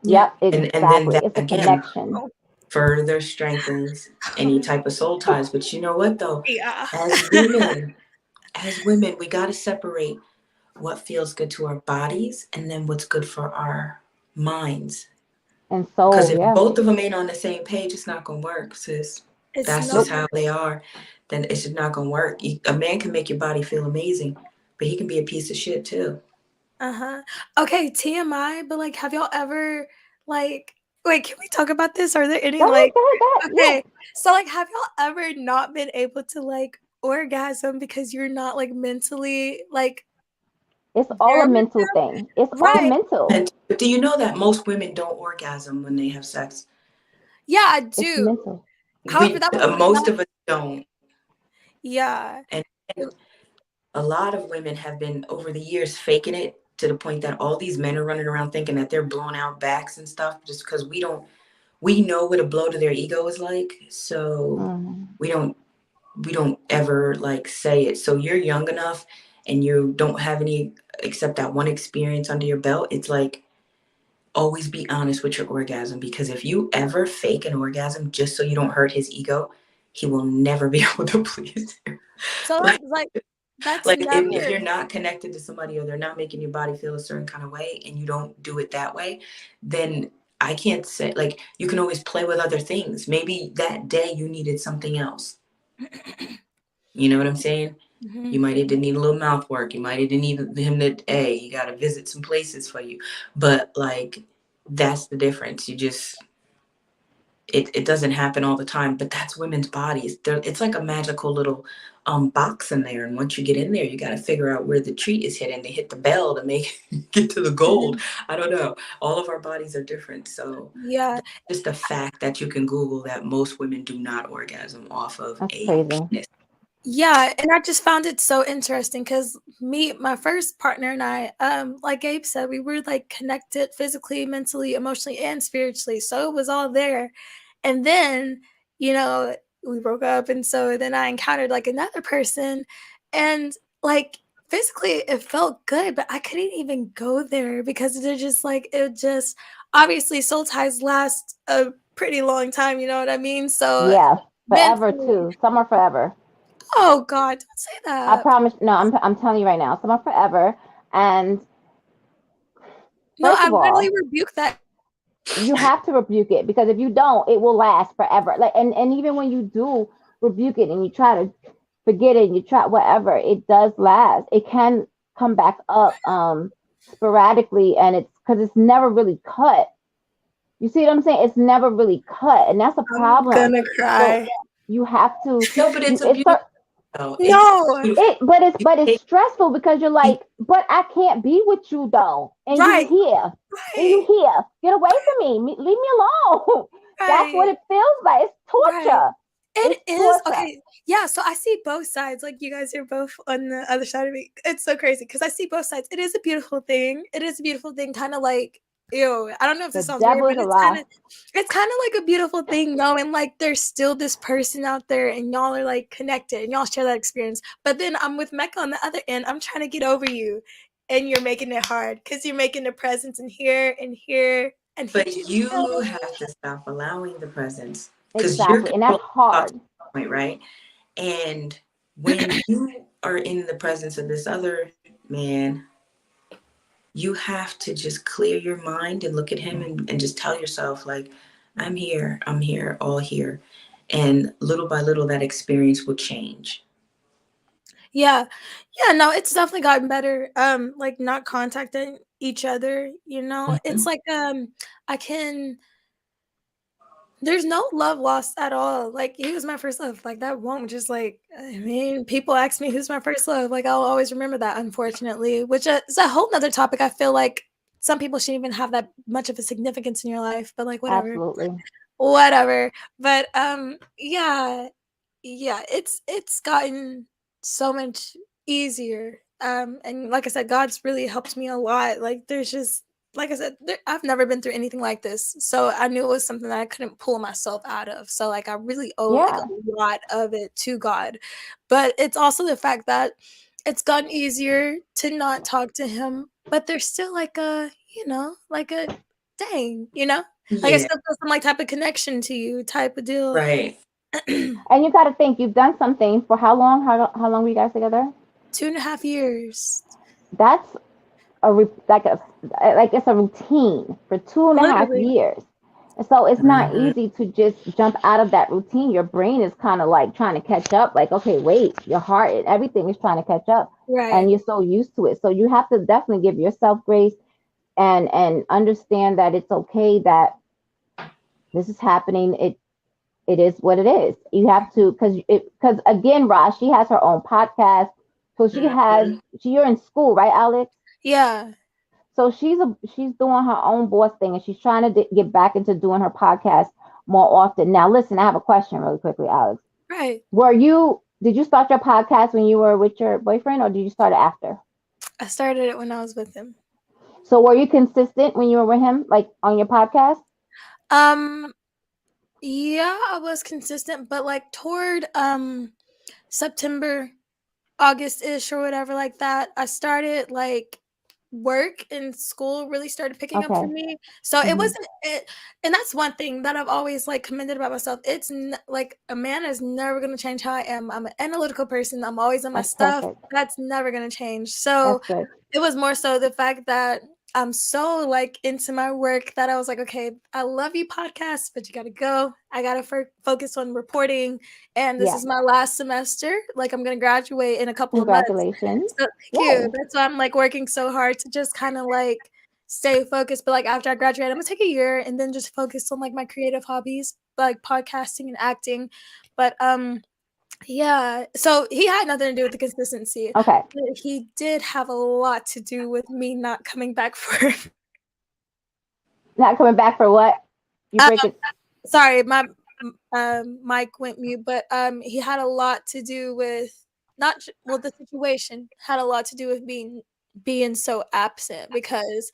Yeah. Yep, And then exactly. that It's a again connection. Oh, further strengthens any type of soul ties. But you know what though? yeah. As women, as women, we got to separate what feels good to our bodies and then what's good for our minds. And Because so, if yeah. both of them ain't on the same page, it's not gonna work, sis. It's That's not. just Nope. how they are. Then it's just not gonna work. A man can make your body feel amazing, but he can be a piece of shit too. Uh-huh. Okay, TMI, but like have y'all ever like wait, can we talk about this? Are there any Go ahead, like go ahead, go ahead. okay, Yeah. so like have y'all ever not been able to like orgasm because you're not like mentally like It's all there a with mental thing. It's them? all Right. mental. And but do you know that most women don't orgasm when they have sex? Yeah, I It's do. mental. However, that was Most not of us don't. yeah. And a lot of women have been over the years faking it to the point that all these men are running around thinking that they're blowing out backs and stuff just because we know what a blow to their ego is like. So Mm. we don't we don't ever like say it. So you're young enough and you don't have any except that one experience under your belt. It's like always be honest with your orgasm, because if you ever fake an orgasm just so you don't hurt his ego, he will never be able to please you. So Like, that's like never if you're not connected to somebody or they're not making your body feel a certain kind of way and you don't do it that way, then I can't say, like, you can always play with other things. Maybe that day you needed something else. You know what I'm saying? You Mhm. might have need a little mouth work. You might have need him to, hey, you got to visit some places for you. But like, that's the difference. You just, it doesn't happen all the time, but that's women's bodies. It's like a magical little box in there. And once you get in there, you got to figure out where the treat is hitting to hit the bell to make get to the gold. I don't know. All of our bodies are different. So Yeah. just the fact that you can Google that most women do not orgasm off of That's a crazy. penis. Yeah, and I just found it so interesting because my first partner and I, like Gabe said, we were like connected physically, mentally, emotionally, and spiritually. So it was all there. And then, you know, we broke up. And so then I encountered like another person and like physically it felt good, but I couldn't even go there because they're just like, it just obviously soul ties last a pretty long time. You know what I mean? So Yeah, forever mentally, too. Some are forever. oh God, don't say I that. promise. No, I'm telling you right now. Some are forever. And No, first I of literally all, rebuke that. you have to rebuke it, because if you don't, it will last forever. Like, and even when you do rebuke it and you try to forget it, and you try whatever, it does last. It can come back up sporadically, and it's because it's never really cut. You see what I'm saying? It's never really cut, and that's a I'm problem. gonna So cry. you have to No, but you it's a it's beautiful, though. It's No, beautiful. You but it's take, stressful, because you're you, like, but I can't be with you though, and you right, here, right, get away from me, leave me alone. That's what right, it feels like. It's right. torture. It It's is torture. okay. Yeah, so I see both sides. Like you guys are both on the other side of me. It's so crazy because I see both sides. It is a beautiful thing. It is a beautiful thing. Kind of like ew. I don't know if The this sounds weird, devil but is a lie. it's kind of like a beautiful thing knowing like there's still this person out there and y'all are like connected and y'all share that experience. But then I'm with Mecca on the other end. I'm trying to get over you, and you're making it hard because you're making the presence in here and here, and he but just you have to stop allowing the presence because you're Exactly, and that's controlling the thoughts hard. at that point, right? And when you are in the presence of this other man, you have to just clear your mind and look at him and just tell yourself, like, I'm here, all here. And little by little, that experience will change. yeah. Yeah, no, it's definitely gotten better, like, not contacting each other, you know? It's Mhm. like, I can there's no love lost at all, like, he was my first love, like, that won't just, like I mean, people ask me who's my first love, like, I'll always remember that, unfortunately, which, is a whole whole 'nother topic. I feel like some people shouldn't even have that much of a significance in your life, but, like, whatever. Absolutely. Whatever, but, yeah. Yeah, it's gotten so much easier, and like I said, God's really helped me a lot, like, there's just like I said, I've never been through anything like this, so I knew it was something that I couldn't pull myself out of, so, like, I really owe, like, Yeah. a lot of it to God, but it's also the fact that it's gotten easier to not talk to him, but there's still like a, like a dang, like I Yeah, still feel some like type of connection to you type of deal. right. And you got to think, you've done something for how long? How long were you guys together? 2.5 years. That's like it's a routine for 2.5 Literally. years. So it's not Mhm. easy to just jump out of that routine. Your brain is kind of like trying to catch up. Like, okay, wait, your heart and everything is trying to catch up, Right. and you're so used to it. So you have to definitely give yourself grace and understand that it's okay that this is happening. It is what it is. You have to, because again, Ross, she has her own podcast, so Mhm. you're in school, right, Alex? Yeah. So she's doing her own boss thing, and she's trying to get back into doing her podcast more often. Now, listen, I have a question really quickly, Alex. Right. Did you start your podcast when you were with your boyfriend, or did you start it after? I started it when I was with him. So were you consistent when you were with him, like on your podcast? Um, yeah, I was consistent, but like toward September, August-ish or whatever like that, I started like work and school really started picking up for Okay. me. So it Hmm. wasn't it, and that's one thing that I've always like commended about myself. Like a man is never going to change how I am. I'm an analytical person. I'm always on my That's stuff. perfect. That's never going to change. So That's good. it was more so the fact that I'm so like into my work that I was like, okay, I love you podcasts, but you got to go. I got to focus on reporting. And this Yeah. is my last semester. Like I'm going to graduate in a couple of months. Congratulations. So thank you. Yay. That's why I'm like working so hard to just kind of like stay focused. But like after I graduate, I'm gonna take a year and then just focus on like my creative hobbies, like podcasting and acting. But yeah. So he had nothing to do with the consistency. Okay. But he did have a lot to do with me not coming back for Not coming back for what? You uh, break it. sorry, my mic went mute, but he had a lot to do with well, the situation had a lot to do with being so absent because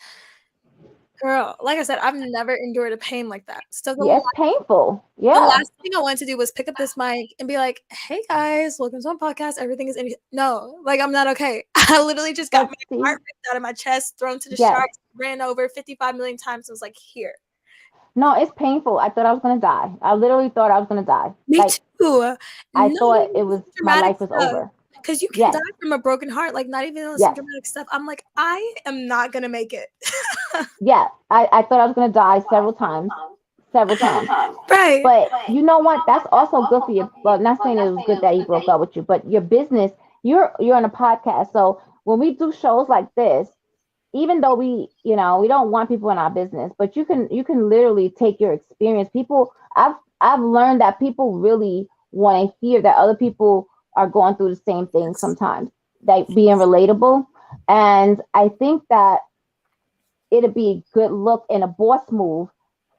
girl, like I said, I've never endured a pain like that. So Yeah, it's painful. the Yeah. last thing I wanted to do was pick up this mic and be like, "Hey guys, welcome to my podcast. Everything is no, like I'm not okay." I literally just got But my see, heart ripped out of my chest, thrown to the yes. sharks, ran over 55 million times. I was like, "Here." No, it's painful. I thought I was gonna die. I literally thought I was gonna die. Me Like, too. I Not thought even it was, some my dramatic life was stuff. over. Because you can die Yes. from a broken heart, like not even on some Yes. dramatic stuff. I'm like, I am not gonna make it. Yeah. I thought I was gonna die several times. Several times. Right. But you know what? That's also good for you. Well, not saying it was good that he broke up with you, but your business, you're on a podcast. So when we do shows like this, even though we don't want people in our business, but you can literally take your experience. I've learned that people really want to hear that other people are going through the same thing sometimes, like being relatable. And I think that it'd be a good look and a boss move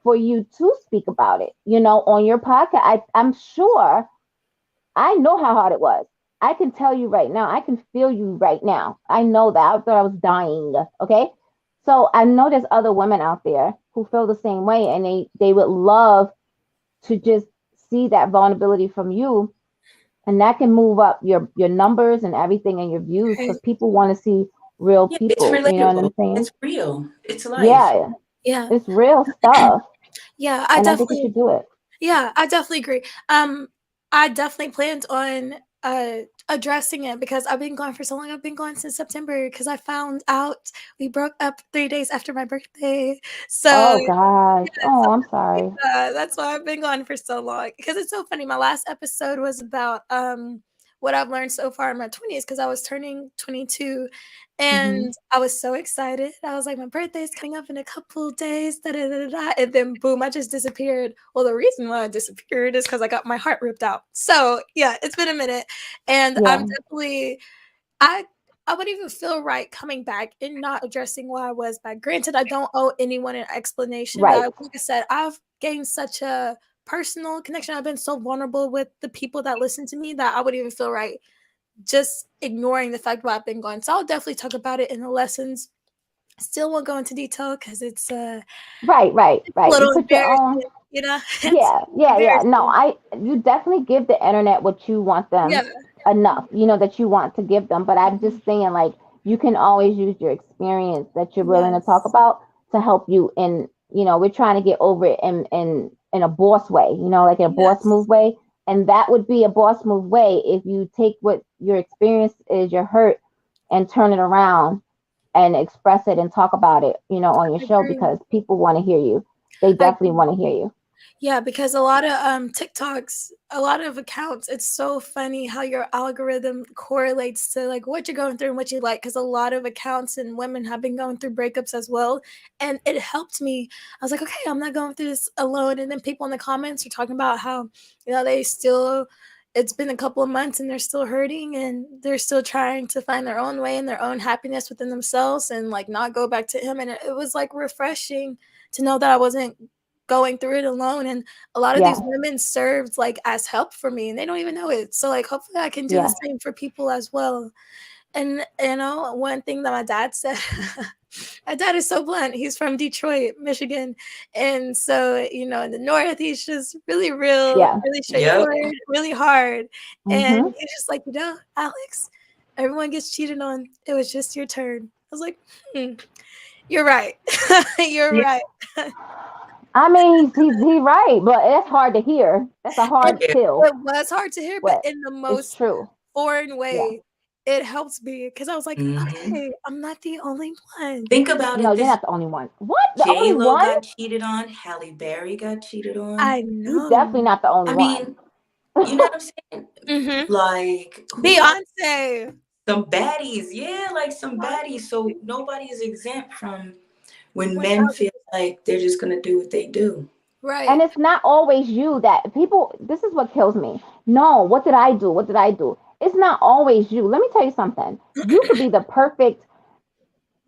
for you to speak about it, on your podcast. I'm sure, I know how hard it was. I can tell you right now, I can feel you right now. I know that. I thought I was dying. Okay. So I know there's other women out there who feel the same way, and they would love to just see that vulnerability from you. And that can move up your numbers and everything and your views, Right. because people want to see real Yeah, it's people. You know what I'm relatable. saying? It's real. It's life. Yeah. Yeah. It's real stuff. Yeah. And I think you should do it. Yeah, I definitely agree. I definitely planned on addressing it because I've been gone for so long. I've been gone since September because I found out we broke up 3 days after my birthday. So Oh gosh. so Oh, I'm sorry. that's why I've been gone for so long. Because it's so funny. My last episode was about what I've learned so far in my 20s because I was turning 22 Hmm. and I was so excited. I was like, my birthday's coming up in a couple days, da, da, da, da, and then boom, I just disappeared. Well, the reason why I disappeared is because I got my heart ripped out. So yeah, it's been a minute, and I'm Yeah. definitely I I wouldn't even feel right coming back and not addressing why I was back. Granted, I don't owe anyone an explanation, but Right. like I said, I've gained such a personal connection. I've been so vulnerable with the people that listen to me that I wouldn't even feel right just ignoring the fact that I've been gone. So I'll definitely talk about it in the lessons. Still won't go into detail because it's Right, right, a right. You little put your own. embarrassing, It's Yeah, yeah, yeah. No, embarrassing. you definitely give the internet what you want Yeah, them enough, that you want to give them. But I'm Mhm. just saying, like, you can always use your experience that you're willing to talk Yes. about to help you. And we're trying to get over it in a boss way, like in a boss Yes. move way. And that would be a boss move way if you take what your experience is, your hurt, and turn it around and express it and talk about it, on your I show, agree. because people want to hear you. They I definitely agree. want to hear you. Yeah, because a lot of TikToks, a lot of accounts, it's so funny how your algorithm correlates to like what you're going through and what you like. Because a lot of accounts and women have been going through breakups as well, and it helped me. I was like, okay, I'm not going through this alone. And then people in the comments are talking about how they still. It's been a couple of months and they're still hurting and they're still trying to find their own way and their own happiness within themselves and like not go back to him. And it was like refreshing to know that I wasn't going through it alone. And a lot of these Yeah, women served like as help for me and they don't even know it. So like hopefully I can do the yeah, same for people as well. And one thing that my dad said, my dad is so blunt. He's from Detroit, Michigan. And so, in the north, he's just really real, yeah. really Yep. straightforward, really hard. And Hmm. he's just like, Alex, everyone gets cheated on. It was just your turn. I was like, you're right. You're Yeah. right. I mean, he's right, but that's hard to hear. That's a It hard Yeah. pill, it was hard to hear, but but in the it's most true. foreign Yeah. way, it helps me because I was like, Hmm. "Okay, I'm not the only one." Think about No, it. you're This not the only one. What? The J only Lo one? got cheated on. Halle Berry got cheated on. I You know. definitely not the only I one. mean, you know what I'm saying? Mhm. Like, who else? Beyoncé. Some baddies. Yeah, like some baddies. Beyoncé, So nobody is exempt from when men feel 1000%. like they're just gonna do what they do. And Right. it's not always you that people, this is what kills me. No, what did I do? What did I do? It's not always you. Let me tell you something. You could be the perfect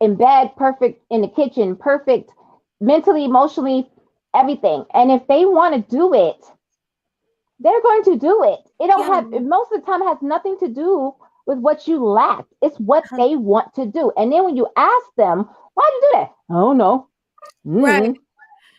in bed, perfect in the kitchen, perfect mentally, emotionally, everything. And if they want to do it, they're going to do it. It don't Yeah. have, most of the time, it has nothing to do with what you lack. It's what Uh-huh. they want to do. And then when you ask them, why did you do that? Oh no. Right. Mm.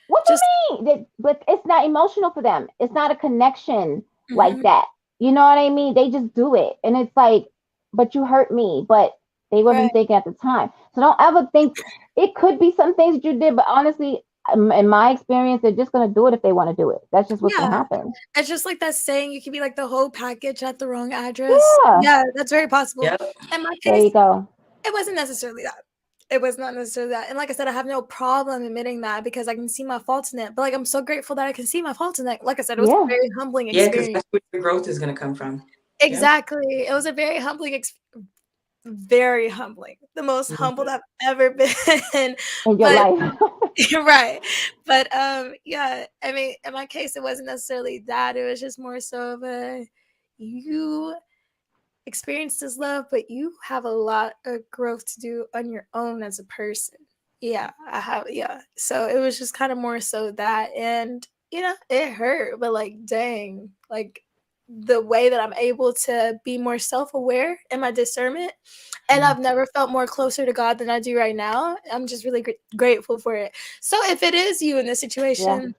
What Just you mean? But it's not emotional for them. It's not a connection like mhm. that. You know what I mean? They just do it. And it's like, but you hurt me. But they Right. wasn't thinking at the time. So don't ever think it could be some things that you did, but honestly, in my experience, they're just gonna do it if they want to do it. That's just what's gonna Yeah. happen. It's just like that saying, you can be like the whole package at the wrong address. Yeah. Yeah, that's very possible. Yep. In my There case, you go. it wasn't necessarily that. It was not necessarily that. And like I said, I have no problem admitting that because I can see my faults in it. But like I'm so grateful that I can see my faults in it. Like I said, it was a Yeah. very humbling Yeah, because experience. that's where your growth is gonna come from. Yep. Exactly. It was a very humbling very humbling. The most humbled Hmm. I've ever been. In your But life. you're right. But yeah, I mean, in my case it wasn't necessarily that. It was just more so of a you experienced this love, but you have a lot of growth to do on your own as a person. Yeah, I have. Yeah. So it was just kind of more so that. And, it hurt, but like, dang, like the way that I'm able to be more self aware in my discernment. And I've never felt more closer to God than I do right now. I'm just really grateful for it. So if it is you in this Yeah. situation,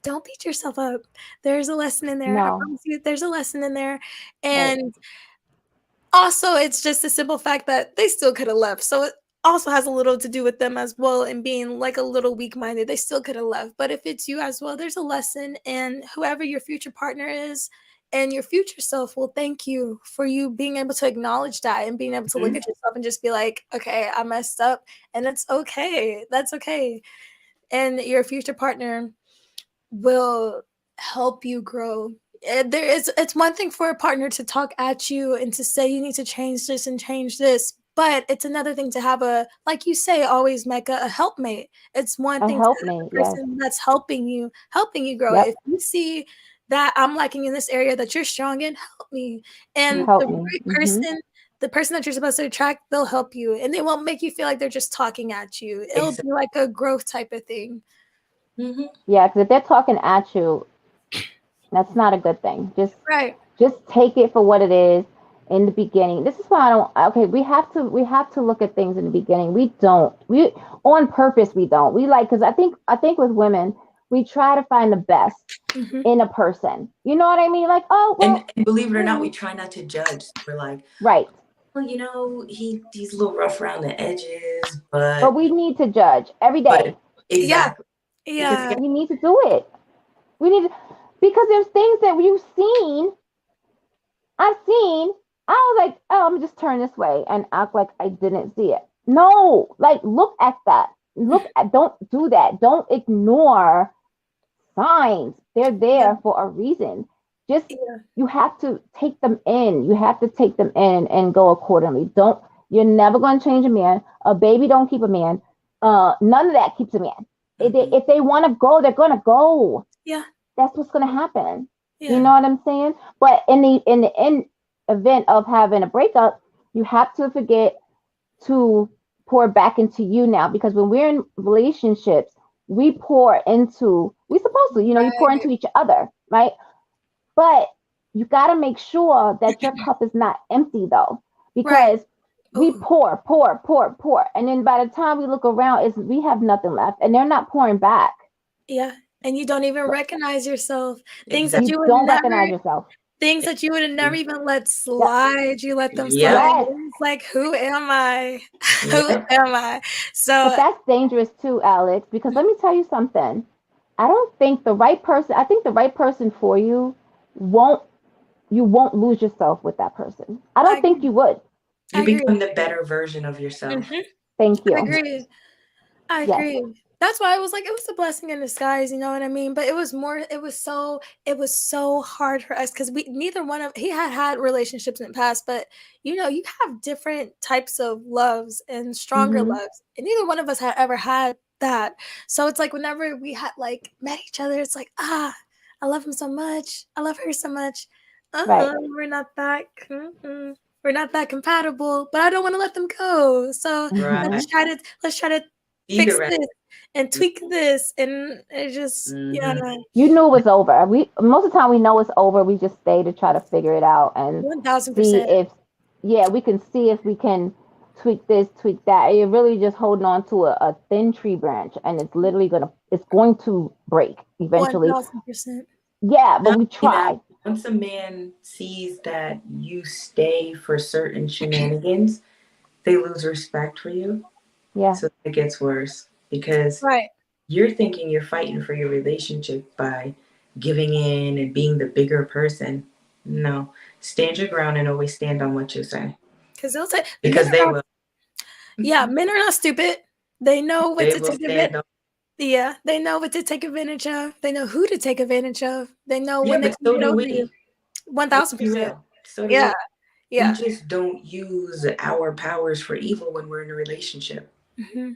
don't beat yourself up. There's a lesson in there. I No. promise you, there's a lesson in there. Right. And also, it's just a simple fact that they still could have left. So it also has a little to do with them as well and being like a little weak minded. They still could have left. But if it's you as well, there's a lesson. And whoever your future partner is and your future self will thank you for you being able to acknowledge that and being able to look Hmm. at yourself and just be like, okay, I messed up. And it's okay. That's okay. And your future partner will help you grow. It's one thing for a partner to talk at you and to say you need to change this and change this, but it's another thing to have a, like you say always, Mecca, a helpmate. It's one A thing to have helpmate. a Yes. person that's helping you grow. If Yep. you see that I'm lacking in this area that you're strong in, help me. And Help the me. right Hmm. person, the person that you're supposed to attract, they'll help you and they won't make you feel like they're just talking at you. It'll Exactly. be like a growth type of thing. Hmm. Yeah, because if they're talking at you, that's not a good thing. Right. Just take it for what it is in the beginning. This is why I don't. Okay, we have to look at things in the beginning. We don't. We on purpose. We don't. We like, because I think with women, we try to find the best Mhm. in a person. You know what I mean? Like, oh well, And believe it or not, we mm, try not to judge. We're like, right. well, he's a little rough around the edges, But we need to judge every but day. Yeah. exactly because he Yeah. got We need to do it. We need to, because there's things that you've seen, I've seen. I was like, oh, I'm just turn this way and act like I didn't see it. No, like look at that. Don't do that. Don't ignore signs. They're Yeah. there for a reason. Just Yeah. you have to take them in. You have to take them in and go accordingly. Don't You're never going to change a man. A baby don't keep a man. None of that keeps a man. Mhm. If they want to go, they're going to go. Yeah. That's what's going to happen. You Yeah. know what I'm saying? But in the end event of having a breakup, you have to forget to pour back into you now, because when we're in relationships, we're supposed to, you pour Right. into each other, right? But you got to make sure that your cup is not empty though, Right. because we Oh, pour, and then by the time we look around, is we have nothing left, and they're not pouring back. yeah. And you don't even recognize yourself. Things that Exactly. You you would don't never recognize yourself. things that you would have never even let Yep. slide, you let them slide. Yep. Yes. It's like, who am I? Who Yep. am I? But So that's dangerous too, Alex, because let me tell you something. I don't think the right person, I think the right person for won't you won't lose yourself with that person. I I don't think agree. you would. You I agree. become the better version of yourself. Mhm. Thank I you. agree. I Yes. agree. That's why I was like, it was a blessing in disguise, you know what I mean? But it was so hard for us because we neither one of he had relationships in the past, but you have different types of loves and stronger Hmm. loves, and neither one of us had ever had that. So it's like whenever we had like met each other, it's like I love him so much, I love her so much. Right. We're not that. We're not that compatible, but I don't want to let them go. So Right. Hmm. let's try to Be the fix rest. this and tweak this, and it just yeah, Mm-hmm. You knew it was over. We Most of the time we know it's over. We just stay to try to figure it out and see 1000%. if, yeah, we can see if we can tweak this, tweak that. You're really just holding on to a thin tree branch, and it's going to break eventually. 1000%. Yeah, but Not we only that, try. once a man sees that you stay for certain shenanigans, they lose respect for you. Yeah. So it gets worse because Right. you're thinking you're fighting for your relationship by giving in and being the bigger person. No, stand your ground and always stand on what you say Because they'll say men because are they not. will. Yeah, men are not stupid. They know what They to will take advantage. stand up. Yeah, they know what to take advantage of. They know who to take advantage of. They know Yeah, when they but can so get do over you. we. Let's be 1000%. real. So do Yeah. we. We Yeah. just don't use our powers for evil when we're in a relationship. Hmm.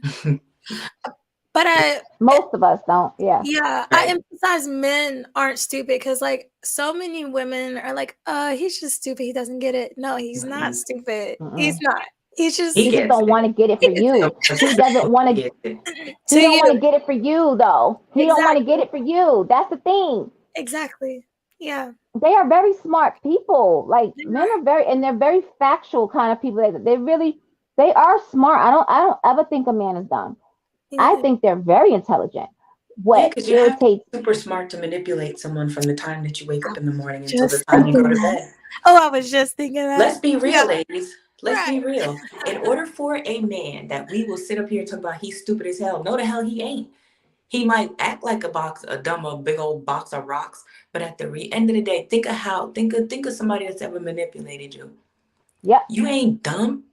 But I Most of us don't. Yeah. Yeah, I Right. emphasize men aren't stupid because, like, so many women are like, he's just stupid. He doesn't get it. No, he's not Mm-mm. stupid. He's Mm-mm. not. He's He He just, just gets don't it. want to get it he for gets it you. He Sometimes doesn't want he to. gets it. He to don't want you. to get it for you though. He don't want to get Exactly. it for you. That's the thing. Exactly. Yeah. They are very smart people. Like They men are very, and they're very factual kind of people. They are smart. I don't ever think a man is dumb. Me I neither. think they're very intelligent. Yeah, What because you have to irritates? be super smart to manipulate someone from the time that you wake I up in the morning was until the just time you go thinking to that. bed. Oh, I was just thinking that. Let's be Yeah. real, ladies. Let's Right. be real. In order for a man that we will sit up here and talk about he's stupid as hell, no, the hell he ain't. He might act like a big old box of rocks, but at the end of the day, think of somebody that's ever manipulated you. Yep. You ain't dumb.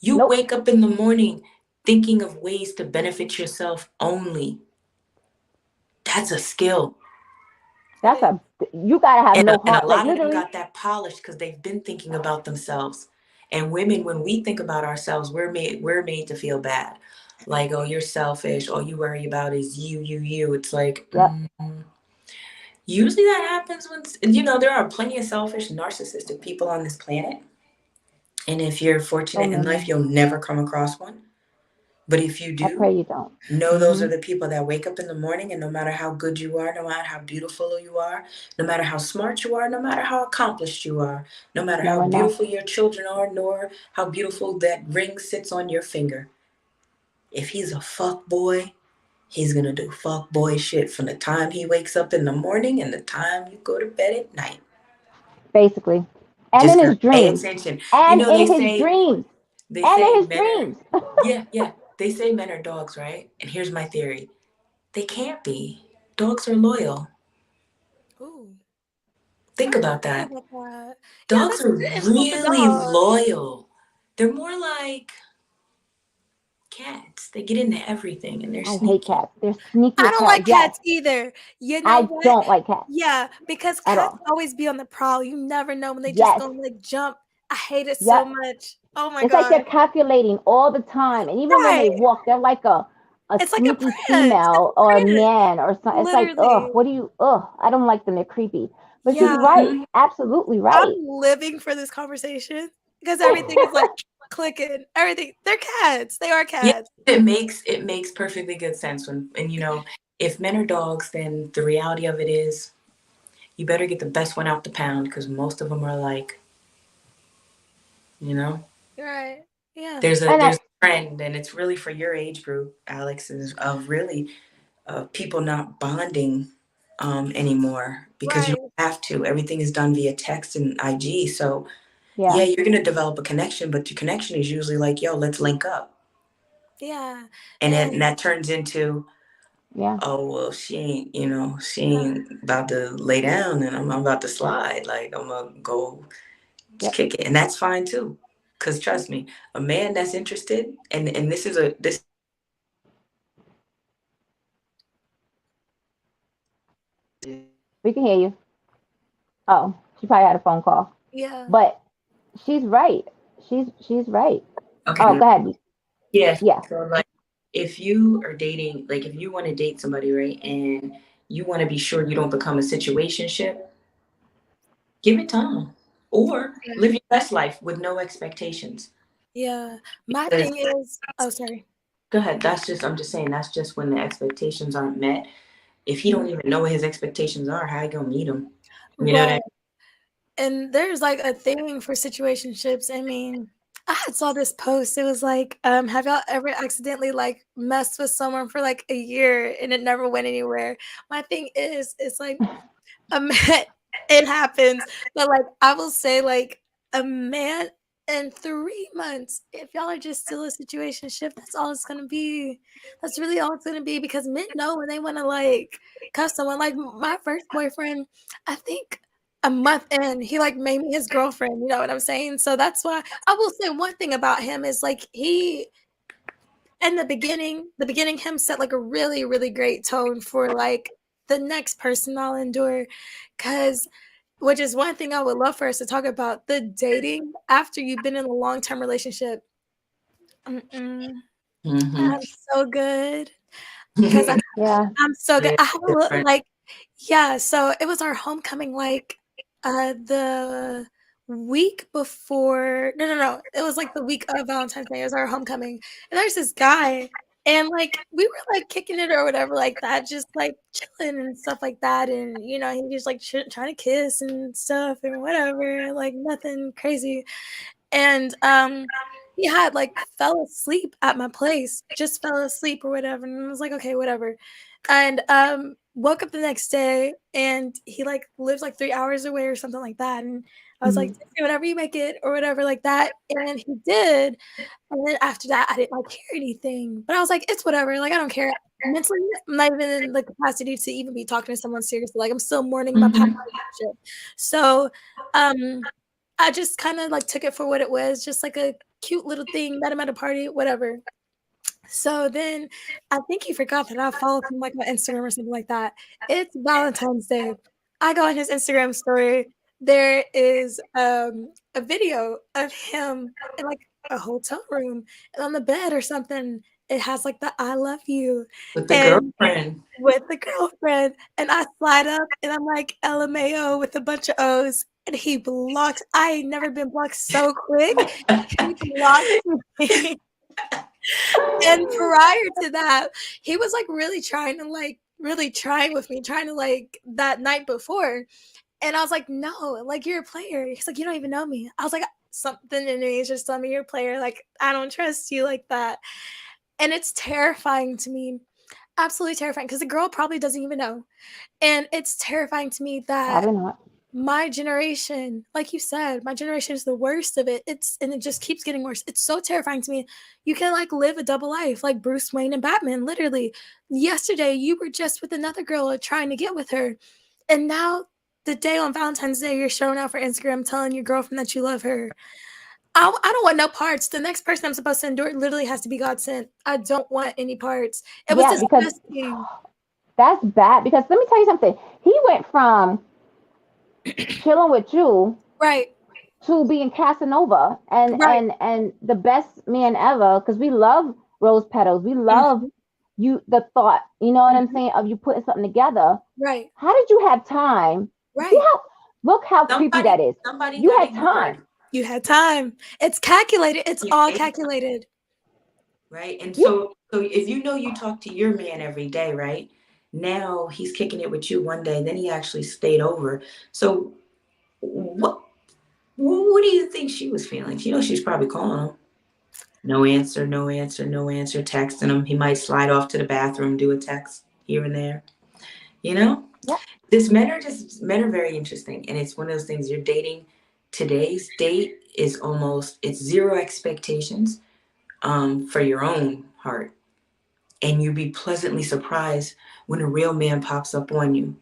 You Nope. wake up in the morning thinking of ways to benefit yourself only. That's a skill. It That's is. a You gotta have And no a heart. Like lot of them literally. got that polish because they've been thinking about themselves. And women, when we think about ourselves, we're made to feel bad. Like, oh, you're selfish. All you worry about is you. It's like, Yep. usually that happens when, there are plenty of selfish, narcissistic people on this planet. And if you're So fortunate in life, many. you'll never come across one. But if you I do, pray you don't. know those Hmm. are the people that wake up in the morning, and no matter how good you are, no matter how beautiful you are, no matter how smart you are, no matter how accomplished you are, no matter how Never know. beautiful your children are, nor how beautiful that ring sits on your finger, if he's a fuck boy, He's gonna do fuck boy shit from the time he wakes up in the morning and the time you go to bed at night. Basically. And Just in gonna his pay dreams. attention. You And know, in his dreams. they And say in his men are, dreams. yeah, yeah. They say men are dogs, right? And here's my theory. They can't be. Dogs are loyal. Ooh. Think I never about thought that. about that. Yeah, Dogs that's are good info for really dogs. loyal. They're more like cats. They get into everything and they're I hate sneaky. cats. They're sneaky I as don't hell. like Yes. cats either. You know I what? don't like cats Yeah, because at cats all. always be on the prowl. You never know when they just Yes. gonna like jump. I hate it so Yep. much. Oh my It's like they're god. calculating all the time. And even when they Right. walk, they're like a It's like a sneaky prince. It's female a or a prince. man or something. It's like, ugh, Literally. what do you, ugh, I don't like them. They're creepy. But she's Yeah. right. Hmm. Absolutely I'm right. living for this conversation because everything is like clicking. Everything. They're cats. They are Yeah, cats. it makes perfectly good sense when, and you know, if men are dogs, then the reality of it is you better get the best one out the pound because most of them are like, you know, Right. Yeah. there's And a trend, and it's really for your age group, Alex, is of really people not bonding anymore because you Right. don't have to. Everything is done via text and IG. So yeah, yeah, you're gonna develop a connection, but your connection is usually like, yo, let's link up. Yeah. And And that turns into, yeah, oh well, she ain't, she yeah. ain't about to lay down, and I'm about to slide. Like I'm gonna go just yep. kick it, and that's fine too. Cause trust me, a man that's interested, and this We can hear you. Oh, she probably had a phone call. Yeah. But she's right. She's right. Oh, okay. go ahead. Yeah. Yeah. So like if you are dating, like if you want to date somebody, right, and you want to be sure you don't become a situationship, give it time. Or live your best life with no expectations. Yeah. My Because thing is, oh, sorry. go ahead. I'm just saying that's just when the expectations aren't met. If he Mhm. don't even know what his expectations are, how you gonna meet him? You know what Right. I And there's like a thing for situationships. I mean, I had saw this post. It was like, have y'all ever accidentally like messed with someone for like a year and it never went anywhere? My thing is, it's like a man, it happens, but like I will say, like a man in 3 months, if y'all are just still a situation shift, that's all it's gonna be. That's really all it's gonna be because men know when they want to like cuff someone. Like my first boyfriend, I think a month in, he like made me his girlfriend. You know what I'm saying? So that's why I will say one thing about him is like he in the beginning him set like a really really great tone for like the next person I'll endure, because which is one thing I would love for us to talk about, the dating after you've been in a long-term relationship. Mm-mm. mean? I'm so good because Hmm. Yeah. I'm so good. Yeah, I have a different. like, yeah, so it was our homecoming, like, the week before no, it was, like, the week of Valentine's Day, it was our homecoming, and there's this guy, and, like, we were, like, kicking it or whatever like that, just, like, chilling and stuff like that, and, he was, like, trying to kiss and stuff and whatever, like, nothing crazy, and, he had, like, fell asleep at my place, just fell asleep or whatever, and I was like, "Okay, whatever." And, woke up the next day, and he, like, lives, like, 3 hours away or something like that, and I was like, Mhm. "Text me whenever you make it," or whatever like that, and he did, and then after that, I didn't, like, hear anything, but I was like, "It's whatever, like, I don't care." Mentally, I'm not even in the capacity to even be talking to someone seriously, like, I'm still mourning my past Mhm. relationship. So, um I just kinda, like, took it for what it was, just like a cute little thing, met him at a party, whatever. So then I think he forgot that I followed him, like, on Instagram or something like that. It's Valentine's Day. I go on his Instagram story. There is, a video of him in, like, a hotel room, and on the bed or something, it has, like, the "I love you," With the and girlfriend. with the girlfriend, and I slide up, and I'm like, "LMAO," with a bunch of O's, and he blocks. I ain't never been blocked so quick. He blocked me. And prior to that, he was, like, really trying to, like really trying with me, trying to, like that night before, and I was like, "No, like, you're a player." He's like, "You don't even know me." I was like, "Something in me is just telling me you're a player, like, I don't trust you like that." And it's terrifying to me. absolutely terrifying because the girl probably doesn't even know. And it's terrifying to me that Probably not. my generation, like you said, my generation is the worst of it. And it just keeps getting worse. It's so terrifying to me. You can like live a double life like Bruce Wayne and Batman. Literally, yesterday you were just with another girl trying to get with her, and now the day on Valentine's Day you're showing out for Instagram telling your girlfriend that you love her. I don't want no parts. The next person I'm supposed to endure literally has to be God sent. I don't want any parts. It was Yeah, because disgusting. that's bad. Because let me tell you something. He went from chilling with you Right, to being Casanova and right, the best man ever. Because we love rose petals. We love mhm, you. The thought, you know what I'm mhm, saying, of you putting something together. right, How did you have time? See right. how look how creepy Somebody that is. somebody You got had time. ignored. You had time. It's calculated. It's You all made it, calculated. right? And You so if you know you talk to your man every day, right? Now he's kicking it with you one day, then he actually stayed over. So what what do you think she was feeling? You know she's probably calling him. No answer, no answer, no answer, texting him. He might slide off to the bathroom, do a text here and there. You know? yeah, This men are very interesting, and it's one of those things. You're dating, today's date is almost, it's zero expectations for your own heart, and you'd be pleasantly surprised when a real man pops up on you.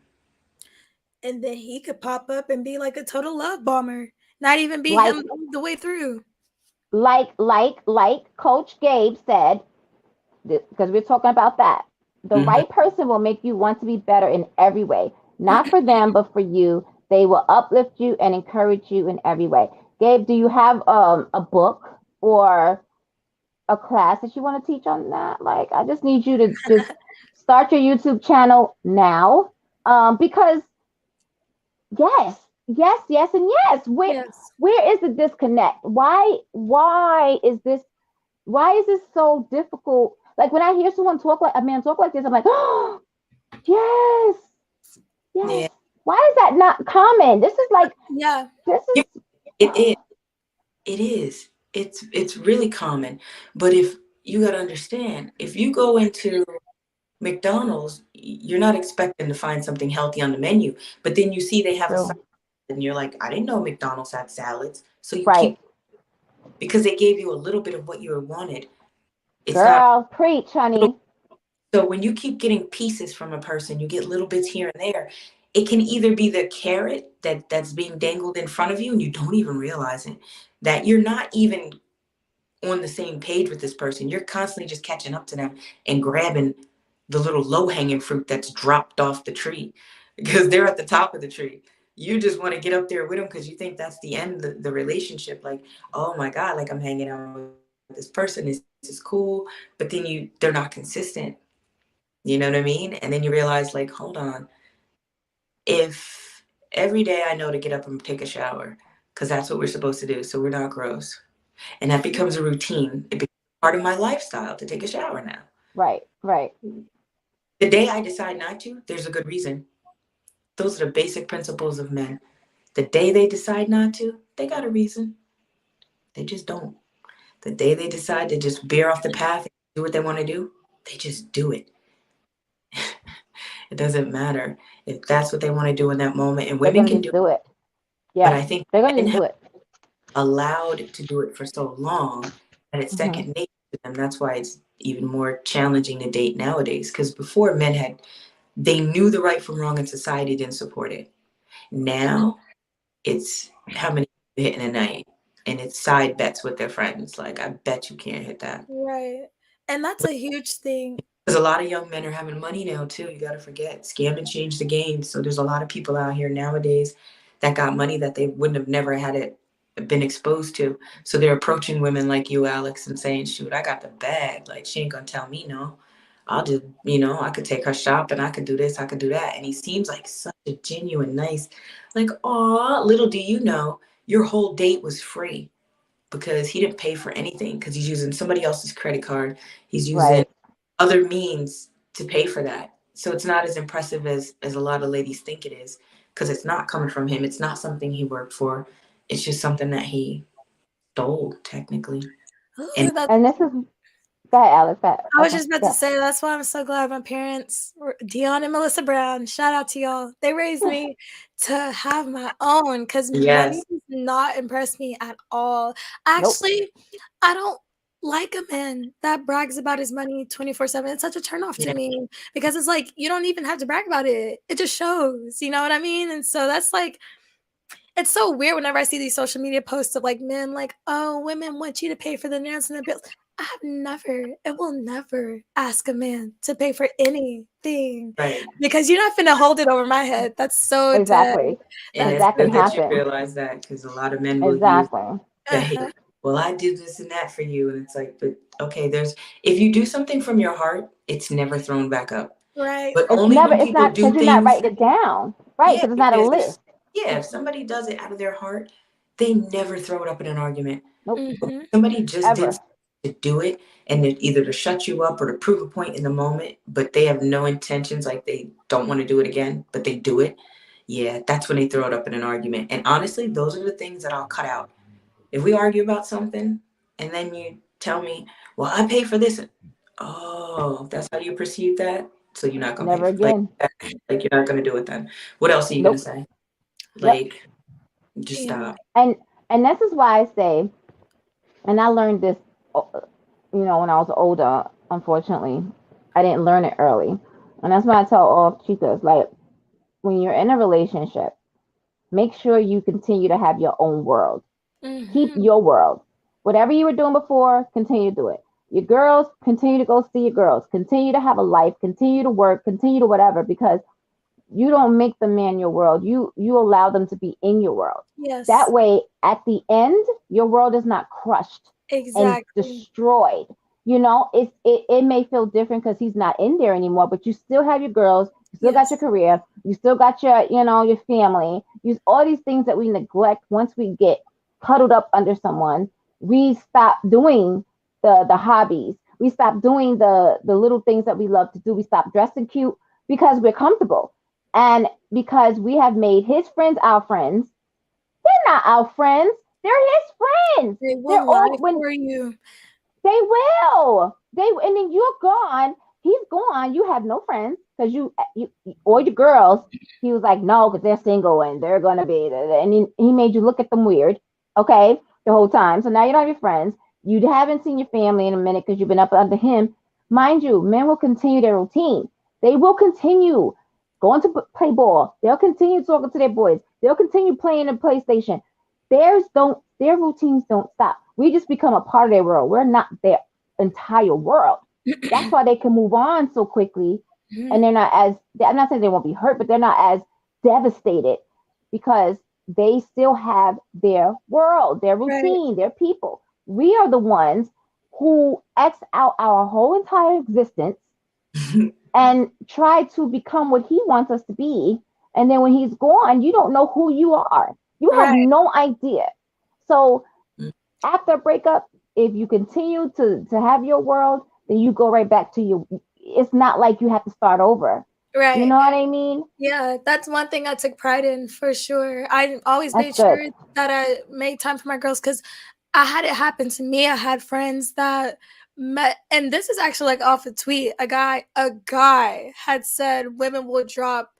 And then he could pop up and be like a total love bomber. Not even be like him the way through. like Coach Gabe said, because we're talking about that. The Hmm. right person will make you want to be better in every way, not for them, but for you. They will uplift you and encourage you in every way. Gabe, do you have a book or a class that you want to teach on that? Like, I just need you to just start your YouTube channel now, because yes, and yes. Yes. Where is the disconnect? Why is this so difficult? Like when I hear someone talk like a man talk like this, I'm like, oh yes, yes. Yeah, Why is that not common? Yeah. This it is is. It is. It's really common. But if you got to understand, if you go into McDonald's, you're not expecting to find something healthy on the menu, but then you see they have a salad, true. and you're like, I didn't know McDonald's had salads. So you Right. keep, because they gave you a little bit of what you wanted. It's not Girl, preach, little. honey. So when you keep getting pieces from a person, you get little bits here and there. It can either be the carrot that's being dangled in front of you and you don't even realize it. That you're not even on the same page with this person. You're constantly just catching up to them and grabbing the little low hanging fruit that's dropped off the tree because they're at the top of the tree. You just want to get up there with them because you think that's the end of the relationship. Like, oh my God, like I'm hanging out with this person. This is cool. But then they're not consistent. You know what I mean? And then you realize, like, hold on. If every day I know to get up and take a shower, because that's what we're supposed to do, so we're not gross, and that becomes a routine. It becomes part of my lifestyle to take a shower now. Right, right. The day I decide not to, there's a good reason. Those are the basic principles of men. The day they decide not to, they got a reason. They just don't. The day they decide to just veer off the path and do what they want to do, they just do it. It doesn't matter if that's what they want to do in that moment. And They're women gonna can do just it, do it. but Yeah, I think they're gonna men just have do it. allowed to do it for so long that it's Hmm. second nature to them. That's why it's even more challenging to date nowadays. Because before, they knew the right from wrong and society didn't support it. Now it's how many you hit in a night, and it's side bets with their friends. Like, I bet you can't hit that. Right. And that's a huge thing. Because a lot of young men are having money now too. You got to forget, scamming changed the game. So there's a lot of people out here nowadays that got money that they wouldn't have never had it been exposed to. So they're approaching women like you, Alex, and saying, "Shoot, I got the bag. Like she ain't gonna tell me no. I'll just, I could take her shopping. I could do this. I could do that." And he seems like such a genuine, nice, like, aw. Little do you know, your whole date was free because he didn't pay for anything because he's using somebody else's credit card. He's using Right. other means to pay for that. So it's not as impressive as a lot of ladies think it is because it's not coming from him. It's not something he worked for. It's just something that he stole technically. And Oh, that's And this is Go ahead, Alex. Go ahead. I was Okay. just about to say that's why I'm so glad my parents were Dion and Melissa Brown. Shout out to y'all. They raised me to have my own because money Yes. does not impress me at all. Nope. Actually, I don't like a man that brags about his money 24/7. It's such a turnoff to Yeah. me because it's like you don't even have to brag about it. It just shows. You know what I mean? And so that's like it's so weird whenever I see these social media posts of like men like, oh, women want you to pay for the nails and the bills. I have never, it will never ask a man to pay for anything Right. because you're not finna hold it over my head. That's so dead. Exactly. And That's it's That so can good that you happen. realize that because a lot of men will use Exactly. the hey, uh-huh. well, I do this and that for you. And it's like, but okay, there's if you do something from your heart, it's never thrown back up. Right. But It's only never. when It's people not because do you're not things, writing it down, right? yeah, Because it's not a because list. yeah, if somebody does it out of their heart, they never throw it up in an argument. Nope. But Mm-hmm. somebody just did Ever. something to do it, and it either to shut you up or to prove a point in the moment, but they have no intentions, like they don't want to do it again, but they do it. Yeah, that's when they throw it up in an argument. And honestly, those are the things that I'll cut out. If we argue about something and then you tell me, well, I pay for this. Oh, that's how you perceive that? So you're not gonna pay Never for again. like you're not gonna do it then. What else are you gonna Nope. say? Yep. Like, just Yeah. stop. And this is why I say, and I learned this, when I was older. Unfortunately, I didn't learn it early, and that's why I tell all chicas, like, when you're in a relationship, make sure you continue to have your own world. Keep Mm-hmm. your world. Whatever you were doing before, continue to do it. Your girls, continue to go see your girls. Continue to have a life. Continue to work. Continue to whatever, because you don't make the man your world. You allow them to be in your world. That Yes. way, at the end, your world is not crushed and Exactly. destroyed. It may feel different because he's not in there anymore, but you still have your girls, you still got your Yes. career, you still got your family. Use all these things that we neglect. Once we get huddled up under someone, we stop doing the hobbies. We stop doing the little things that we love to do. We stop dressing cute because we're comfortable. And because we have made his friends our friends, they're not our friends. They're his friends. They They're will all lie when for you. they will. And then you're gone. He's gone. You have no friends because you or your girls. He was like, no, because they're single and they're gonna be. And he made you look at them weird. Okay, the whole time. So now you don't have your friends. You haven't seen your family in a minute because you've been up under him. Mind you, men will continue their routine. They will continue going to play ball. They'll continue talking to their boys. They'll continue playing the PlayStation. Their routines don't stop. We just become a part of their world. We're not their entire world. That's why they can move on so quickly, and Mhm. they're not as. I'm not saying they won't be hurt, but they're not as devastated because they still have their world, their Right. routine, their people. We are the ones who X out our whole entire existence and try to become what he wants us to be. And then when he's gone, you don't know who you are. You have Right. no idea. So after a breakup, if you continue to have your world, then you go right back to your. It's not like you have to start over. You Right. know what I mean? Yeah, that's one thing I took pride in for sure. I always That's made good. sure that I made time for my girls because I had it happen to me. I had friends that met, and this is actually like off a tweet. A guy had said women will drop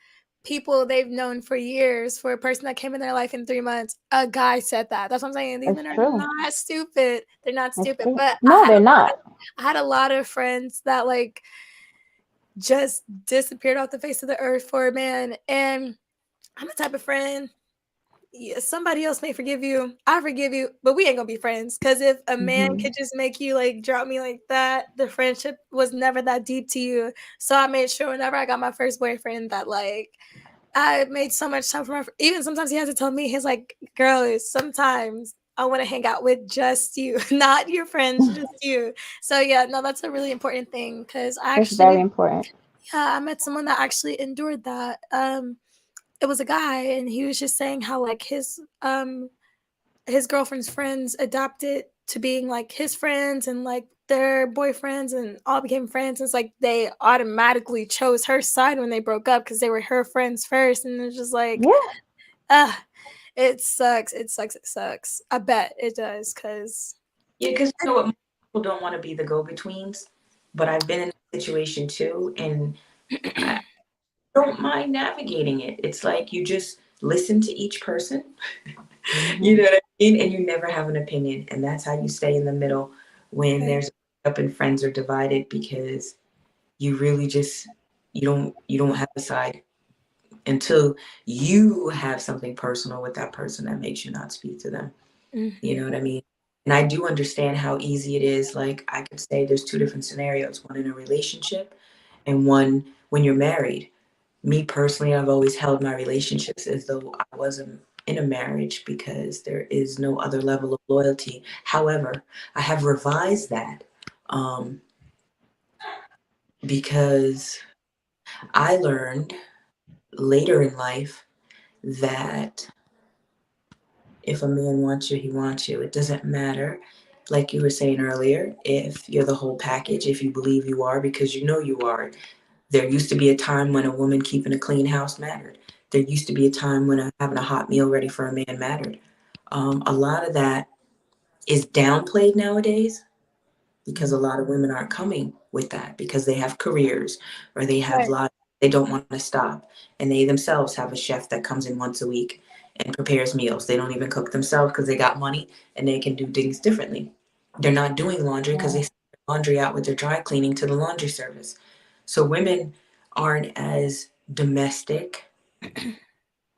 people they've known for years for a person that came in their life in 3 months. A guy said that. That's what I'm saying. These It's men are true. not stupid. They're not It's stupid. true. But No, they're not. I had a lot of friends that like just disappeared off the face of the earth for a man. And I'm the type of friend, yeah, somebody else may forgive you. I forgive you, but we ain't gonna be friends. Cause if a man Hmm. could just make you like drop me like that, the friendship was never that deep to you. So I made sure whenever I got my first boyfriend that like I made so much time for my even sometimes he has to tell me, he's like, girl, sometimes I want to hang out with just you, not your friends, just you. So yeah, no, that's a really important thing because I It's very actually important. yeah, I met someone that actually endured that. It was a guy and he was just saying how like his girlfriend's friends adapted to being like his friends and like their boyfriends and all became friends. It's like they automatically chose her side when they broke up because they were her friends first, and it's just like Yeah. ah, it sucks, it sucks, it sucks. I bet it does because Yeah, because you know what? people don't want to be the go-betweens, but I've been in a situation too, and I don't mind navigating it. It's like you just listen to each person, you Mm-hmm. know what I mean? And you never have an opinion. And that's how you stay in the middle when Right. there's up and friends are divided, because you really just you don't have a side until you have something personal with that person that makes you not speak to them. You Mm-hmm. know what I mean? And I do understand how easy it is. Like, I could say there's two different scenarios, one in a relationship and one when you're married. Me personally, I've always held my relationships as though I wasn't in a marriage because there is no other level of loyalty. However, I have revised that, um, because I learned later in life that if a man wants you, he wants you. It doesn't matter, like you were saying earlier, if you're the whole package, if you believe you are, because you know you are. There used to be a time when a woman keeping a clean house mattered. There used to be a time when having a hot meal ready for a man mattered. A lot of that is downplayed nowadays because a lot of women aren't coming with that because they have careers or they have Right. lives they don't want to stop. And they themselves have a chef that comes in once a week and prepares meals. They don't even cook themselves because they got money and they can do things differently. They're not doing laundry because they Yeah. send their laundry out with their dry cleaning to the laundry service. So women aren't as domestic,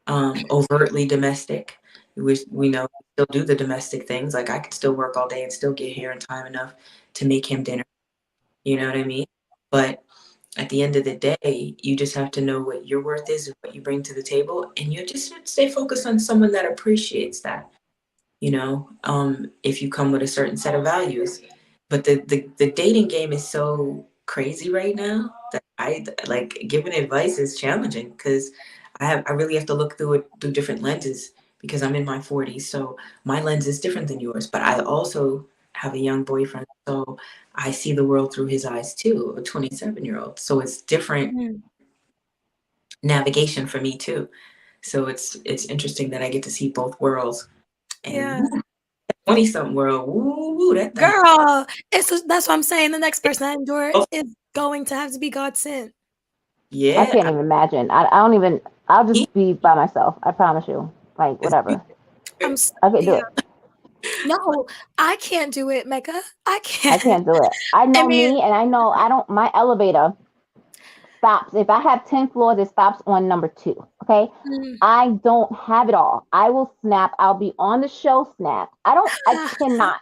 overtly domestic. We know we still do the domestic things. Like, I could still work all day and still get here in time enough to make him dinner. You know what I mean? But at the end of the day, you just have to know what your worth is and what you bring to the table, and you just have to stay focused on someone that appreciates that. If you come with a certain set of values. But the dating game is so crazy right now that I like giving advice is challenging because I really have to look through it through different lenses because I'm in my 40s. So my lens is different than yours. But I also have a young boyfriend. So I see the world through his eyes too, a 27-year-old. So it's different Mm-hmm. navigation for me too. So it's interesting that I get to see both worlds. And Yeah. 20 something world. Woo, that thing. Girl, that's what I'm saying. The next person I endure Oh, is going to have to be God sent. I yeah. can't even imagine. I don't even. I'll He just be by myself. I promise you. Like is whatever. I'm I can do yeah. it. No, I can't do it, Mecca. I I can't. can't do it. I I know mean, me, and I know I don't. My elevator stops. If I have 10 floors, it stops on number two. Okay. mm. I don't have it all. I will snap. I'll be on the show snap. I cannot.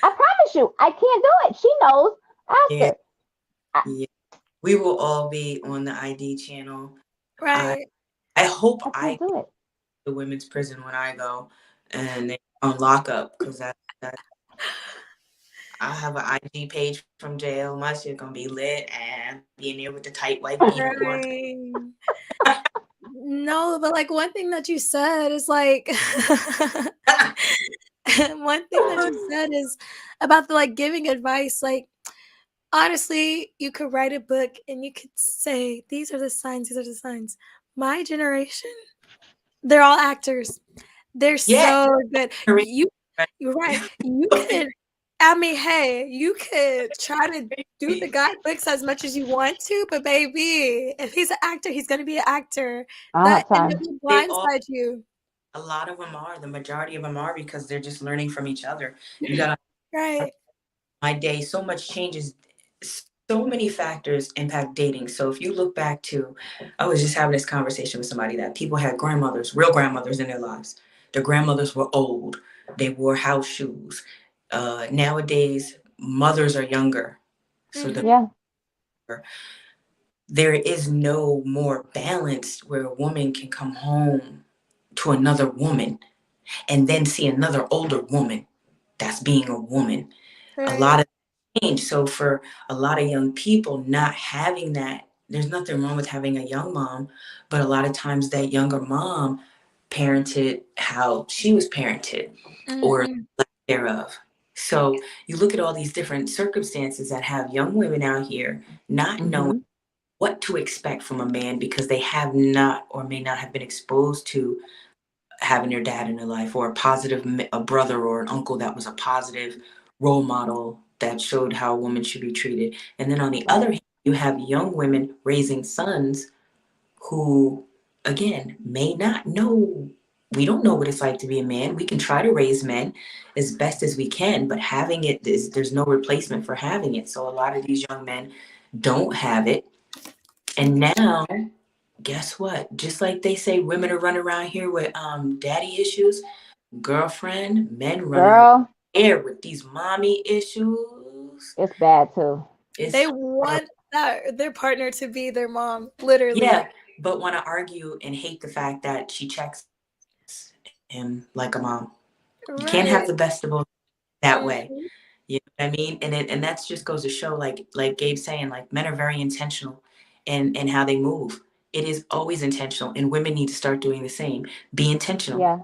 I promise you, I can't do it. She knows. Ask yeah, her. I, yeah. We will all be on the ID channel. I Right. I hope I I can't get do it. to the women's prison when I go and they on lockup because that I have an IG page from jail. My shit gonna be lit and be in there with the tight white beater going. Right. No, but like one thing that you said is like one thing that you said is about the like giving advice. Like honestly, you could write a book and you could say, these are the signs, these are the signs. My generation, they're all actors. They're Yeah, so good. right. You're right. You could, I mean, hey, you could try to do the guy books as much as you want to, but baby, if he's an actor, he's gonna be an actor. I don't That have and it time. will They all blindside you. a lot of them are. The majority of them are because they're just learning from each other. You gotta Right. my day, so much changes, so many factors impact dating. So if you look back to, I was just having this conversation with somebody that people had grandmothers, real grandmothers in their lives. Their grandmothers were old. They wore house shoes. Nowadays, mothers are younger. So Hmm. Yeah. there is no more balance where a woman can come home to another woman and then see another older woman that's being a woman. A Right. lot of change. So for a lot of young people not having that, there's nothing wrong with having a young mom, but a lot of times that younger mom parented how she was parented or Hmm. lack thereof. So you look at all these different circumstances that have young women out here not knowing Hmm. what to expect from a man because they have not or may not have been exposed to having their dad in their life or a positive a brother or an uncle that was a positive role model that showed how a woman should be treated. And then on the Right. other hand, you have young women raising sons who, again, may not know. We don't know what it's like to be a man. We can try to raise men as best as we can, but having it is, there's no replacement for having it. So a lot of these young men don't have it. And now, guess what? Just like they say women are running around here with daddy issues, girlfriend, men running around Girl, here with these mommy issues. it's bad too. They It's want that their partner to be their mom, literally. yeah, but want to argue and hate the fact that she checks him like a mom. You can't have the Right. best of both that way. Mhm. You know what I mean? And that's just goes to show, like Gabe's saying, like men are very intentional in how they move. It is always intentional, and women need to start doing the same. Be intentional. Yeah.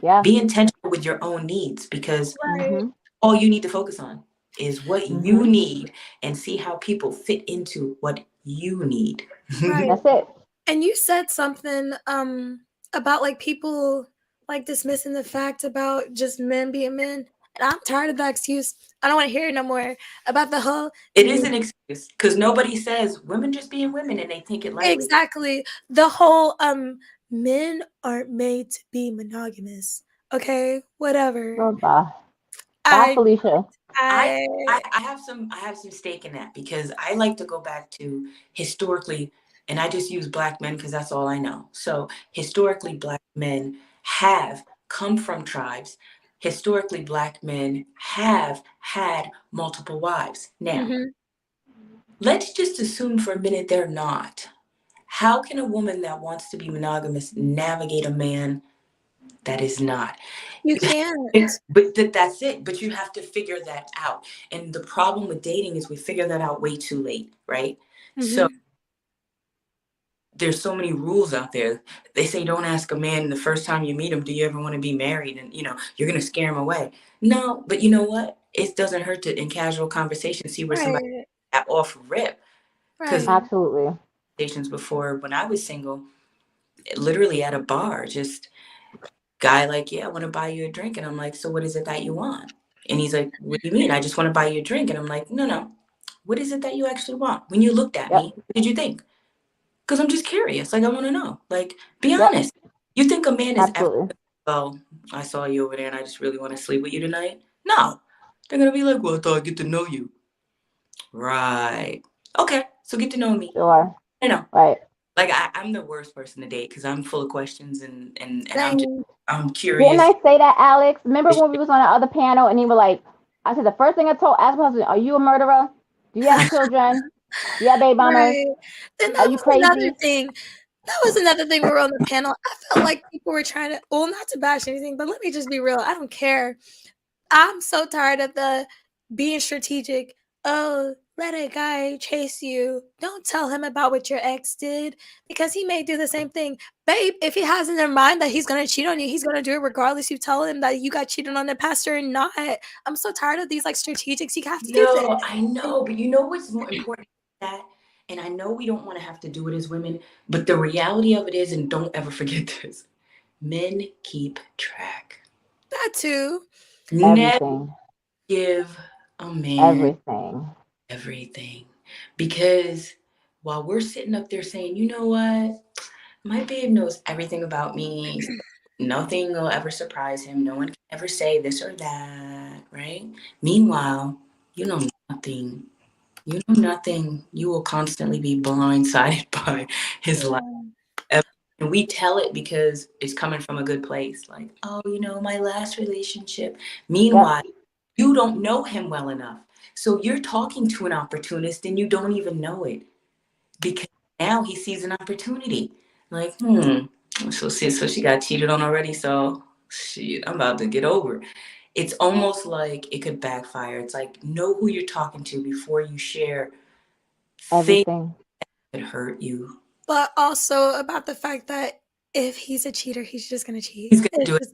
Yeah. Be intentional with your own needs, because Right. Mhm. all you need to focus on is what you Mhm. need, and see how people fit into what you need. Right. That's it. And you said something about like people like dismissing the fact about just men being men. And I'm tired of that excuse. I don't want to hear it no more about the whole It is an excuse because nobody says women just being women and they take it lightly. exactly the whole men aren't made to be monogamous. Okay, whatever. Girl, bye. Bye, I Felicia. I, I I have some stake in that, because I like to go back to historically, and I just use black men because that's all I know. So historically, black men have come from tribes. Historically, black men have had multiple wives. Now, mhm. let's just assume for a minute they're not. How can a woman that wants to be monogamous navigate a man that is not? You can't. But that's it. But you have to figure that out. And the problem with dating is we figure that out way too late, right? So Mhm. there's so many rules out there. They say don't ask a man the first time you meet him, do you ever want to be married? And you're gonna scare him away. No, but you know what? It doesn't hurt to in casual conversation see where somebody Right. off rip. Because Right. Absolutely. conversations before when I was single, literally at a bar, just guy like, yeah, I want to buy you a drink. And I'm like, so what is it that you want? And he's like, what do you mean? I just want to buy you a drink. And I'm like, no, no. What is it that you actually want? When you looked at Yep. me, what did you think? Because I'm just curious. Like, I want to know. Like, be Yep. honest. You think a man is ever, Absolutely. well, I saw you over there and I just really want to sleep with you tonight? No. They're going to be like, well, I thought I'd get to know you. Right. Okay. So get to know me. Sure. I know. Right. Like, I'm the worst person to date because I'm full of questions, and Same. I'm Didn't curious. I say that, Alex? Remember when we was on the other panel and he was like, I said the first thing I told asked my husband, are you a murderer? Do you have children? Do you have baby mamas? Right. Then Are that you was another crazy? thing. That was another thing we were on the panel. I felt like people were trying to, well, not to bash anything, but let me just be real. I don't care. I'm so tired of the being strategic. Oh, let a guy chase you. Don't tell him about what your ex did because he may do the same thing. Babe, if he has in their mind that he's going to cheat on you, he's going to do it regardless. You tell him that you got cheated on the past or not. I'm so tired of these like strategics. You have to do this. No, I know, but you know what's more important than that? And I know we don't want to have to do it as women, but the reality of it is, and don't ever forget this, men keep track. That too. Never Everything. give a man Everything. everything. Because while we're sitting up there saying, you know what, my babe knows everything about me, so nothing will ever surprise him, no one can ever say this or that, right? Meanwhile, you know nothing. You know nothing. You will constantly be blindsided by his life. Yeah. And we tell it because it's coming from a good place. Like, oh, my last relationship. Yep. Meanwhile, you don't know him well enough. So you're talking to an opportunist and you don't even know it, because now he sees an opportunity. Like, so she got cheated on already. So shit, I'm about to get over. It's almost like it could backfire. It's like, know who you're talking to before you share things Everything. that hurt you. But also about the fact that if he's a cheater, he's just gonna cheat. He's gonna do it.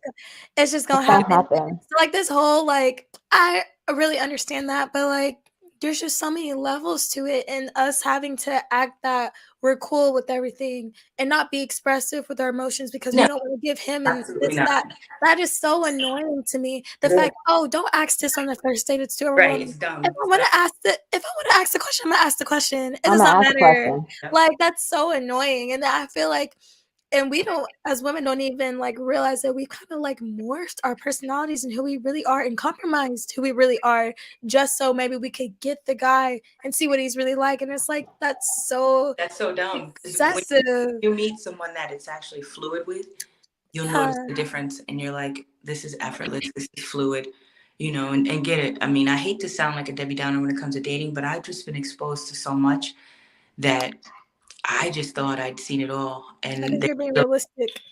It's just It's gonna gonna happen. happen. So like this whole like I really understand that, but like there's just so many levels to it, and us having to act that we're cool with everything and not be expressive with our emotions because we No, don't want to give him and absolutely this and not. that. That is so annoying to me. The Yeah. fact, oh, don't ask this on the first date. It's too Right, overwhelming. it's dumb. If I want to ask the question, I'm gonna ask the question. It I'm does gonna not ask a matter. question. Yep. Like that's so annoying, and I feel like, and we don't, as women, don't even like realize that we kind of like morphed our personalities and who we really are and compromised who we really are just so maybe we could get the guy and see what he's really like. And it's like that's so That's so dumb because when excessive. you meet someone that it's actually fluid with, you'll notice Yeah, the difference and you're like, this is effortless, this is fluid, and get it. I mean, I hate to sound like a Debbie Downer when it comes to dating, but I've just been exposed to so much that I just thought I'd seen it all. I And think you're being realistic.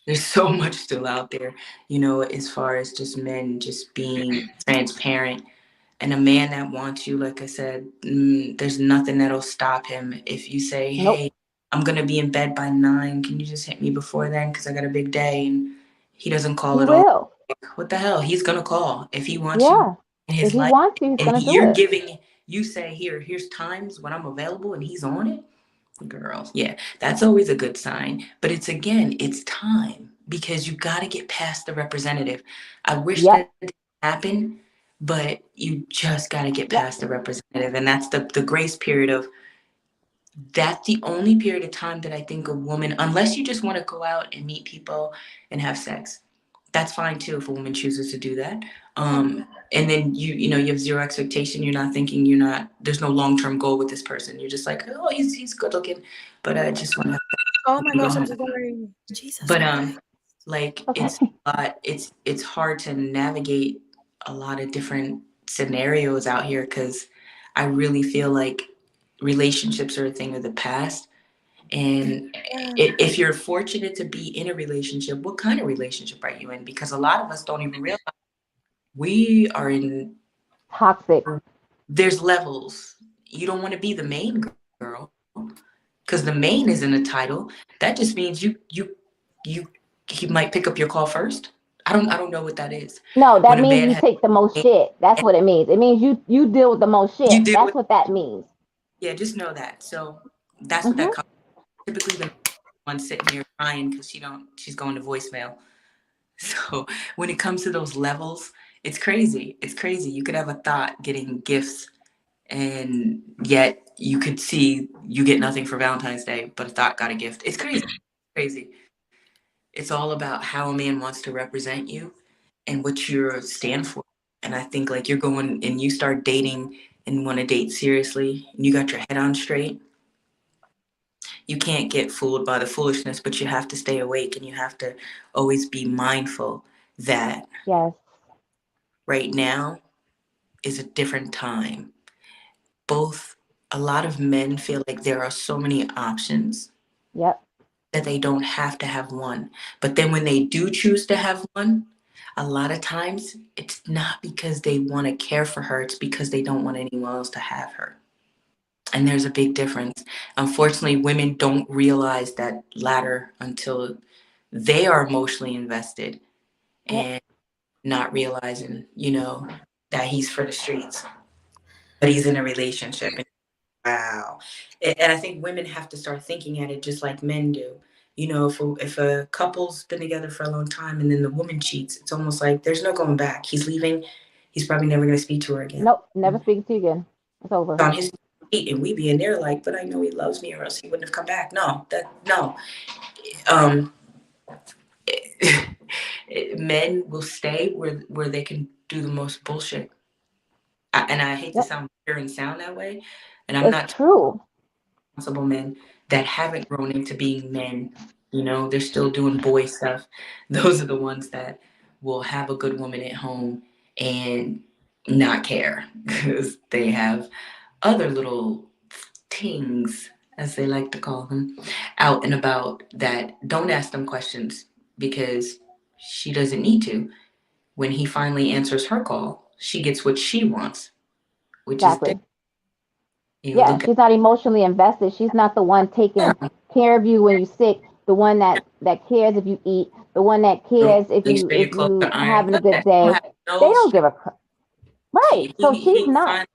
there's so much still out there, as far as just men just being transparent. And a man that wants you, like I said, there's nothing that'll stop him. If you say, Nope. hey, I'm going to be in bed by 9, can you just hit me before then? Because I got a big day. And he doesn't call He at all. will. What the hell? He's going to call if he wants you Yeah. in If his he life. wants to, he's And gonna do you're it. giving, you say, here's times when I'm available and he's on it. Girl, yeah, that's always a good sign. But it's time because you got to get past the representative. I wish Yep. that didn't happen, but you just got to get Yep. past the representative. And that's the grace period of that's the only period of time that I think a woman, unless you just want to go out and meet people and have sex, that's fine too if a woman chooses to do that. Yeah. And then you have zero expectation. You're not thinking there's no long term goal with this person. You're just like, oh, he's good looking, but I just want to Oh my go gosh, I'm home. so sorry. Jesus But Christ. like Okay. it's a lot. It's hard to navigate a lot of different scenarios out here because I really feel like relationships are a thing of the past. And Yeah. if you're fortunate to be in a relationship, what kind of relationship are you in? Because a lot of us don't even realize we are in. Toxic. There's levels. You don't want to be the main girl because the main isn't a title. That just means you he might pick up your call first. I don't know what that is. No, When a that man means has you take the most shit. That's what it means. It means you deal with the most you shit. deal That's with what that means. yeah, just know that. So that's what that Mhm. comes. Typically, the one sitting here crying because she's going to voicemail. So when it comes to those levels, it's crazy. It's crazy. You could have a thought getting gifts, and yet you could see you get nothing for Valentine's Day, but a thought got a gift. It's crazy. Crazy. It's all about how a man wants to represent you and what you stand for. And I think like you're going and you start dating and want to date seriously, and you got your head on straight. You can't get fooled by the foolishness, but you have to stay awake and you have to always be mindful that Yes. right now is a different time. Both a lot of men feel like there are so many options Yep. that they don't have to have one. But then when they do choose to have one, a lot of times it's not because they want to care for her, it's because they don't want anyone else to have her. And there's a big difference. Unfortunately, women don't realize that latter until they are emotionally invested Yep. and not realizing, that he's for the streets, but he's in a relationship. Wow. And I think women have to start thinking at it just like men do. If a couple's been together for a long time and then the woman cheats, it's almost like there's no going back. He's leaving. He's probably never going to speak to her again. Nope. Never speaking to you again. It's over. On his feet, and we be in there like, but I know he loves me, or else he wouldn't have come back. No. Um, Men will stay where they can do the most bullshit. And I hate to Yep. sound bitter and sound that way, and I'm It's not true. responsible men that haven't grown into being men. They're still doing boy stuff. Those are the ones that will have a good woman at home and not care because they have other little things, as they like to call them, out and about that don't ask them questions because she doesn't need to. When he finally answers her call, she gets what she wants, which is different. Exactly. Yeah, Look at she's not emotionally invested. She's not the one taking him. care of you when you're sick, the one that cares if you eat, the one that Don't cares if make you sure if your clothes are you ironed. having a None of good that. She don't day. have They no don't shit. give a right. So she's He not. finally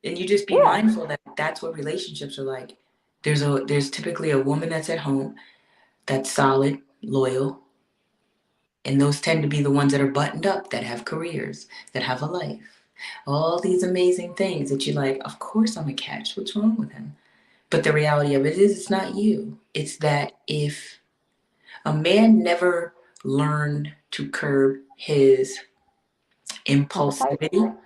And you just be Yeah. mindful that that's what relationships are like. There's typically a woman that's at home, that's solid, loyal, and those tend to be the ones that are buttoned up, that have careers, that have a life. All these amazing things that you're like, of course I'm a catch. What's wrong with him? But the reality of it is, it's not you. It's that if a man never learned to curb his Appetite. impulsivity,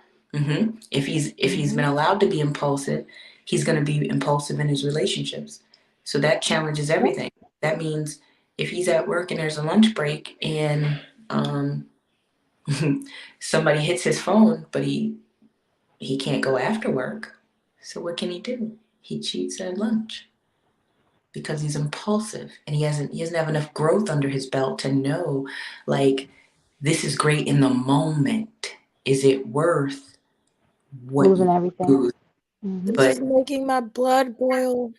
if he's been Hmm. allowed to be impulsive, he's going to be impulsive in his relationships. So that challenges Yep. everything. That means if he's at work and there's a lunch break and um, somebody hits his phone, but he can't go after work. So what can he do? He cheats at lunch because he's impulsive and he doesn't have enough growth under his belt to know, like, this is great in the moment. Is it worth what Losing you everything. lose? Hmm. This is But making my blood boil.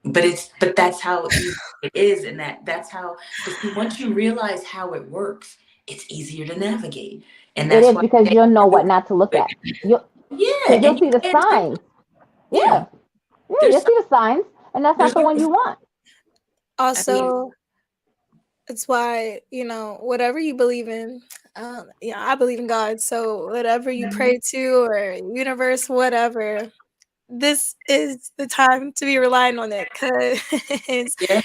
but that's how easy it is, and that's how. But see, once you realize how it works, it's easier to navigate, and It that's is why because I say you'll know do what not to look it. at. You Yeah, because you'll and you see the pay attention. signs. Yeah, Yeah. Yeah, there's you'll some, see the signs, and that's not there's the one always. you want. I mean, Also, it's why, whatever you believe in, I believe in God. So whatever you Hmm. pray to or universe, whatever, this is the time to be relying on it because yeah,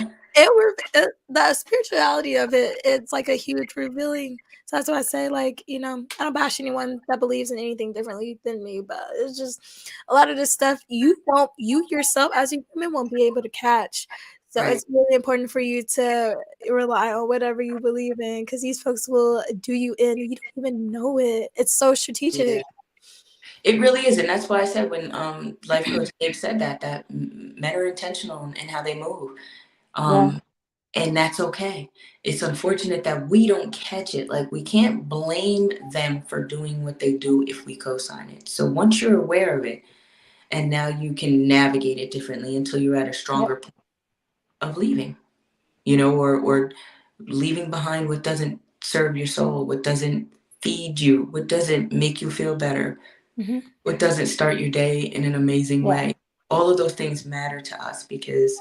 the spirituality of it, it's like a huge revealing. So that's why I say, like, I don't bash anyone that believes in anything differently than me, but it's just a lot of this stuff you yourself as a human won't be able to catch. So right. it's really important for you to rely on whatever you believe in, because these folks will do you in. You don't even know it. It's so Yeah, strategic. it really is, and that's why I said when life coach Dave said that men are intentional in how they move. Yeah. Um, and that's okay. It's unfortunate that we don't catch it. Like, we can't blame them for doing what they do if we co-sign it. So once you're aware of it, and now you can navigate it differently until you're at a Yep. stronger point of leaving, or leaving behind what doesn't serve your soul, what doesn't feed you, what doesn't make you feel better, Hmm. what doesn't start your day in an amazing Yeah. way. All of those things matter to us because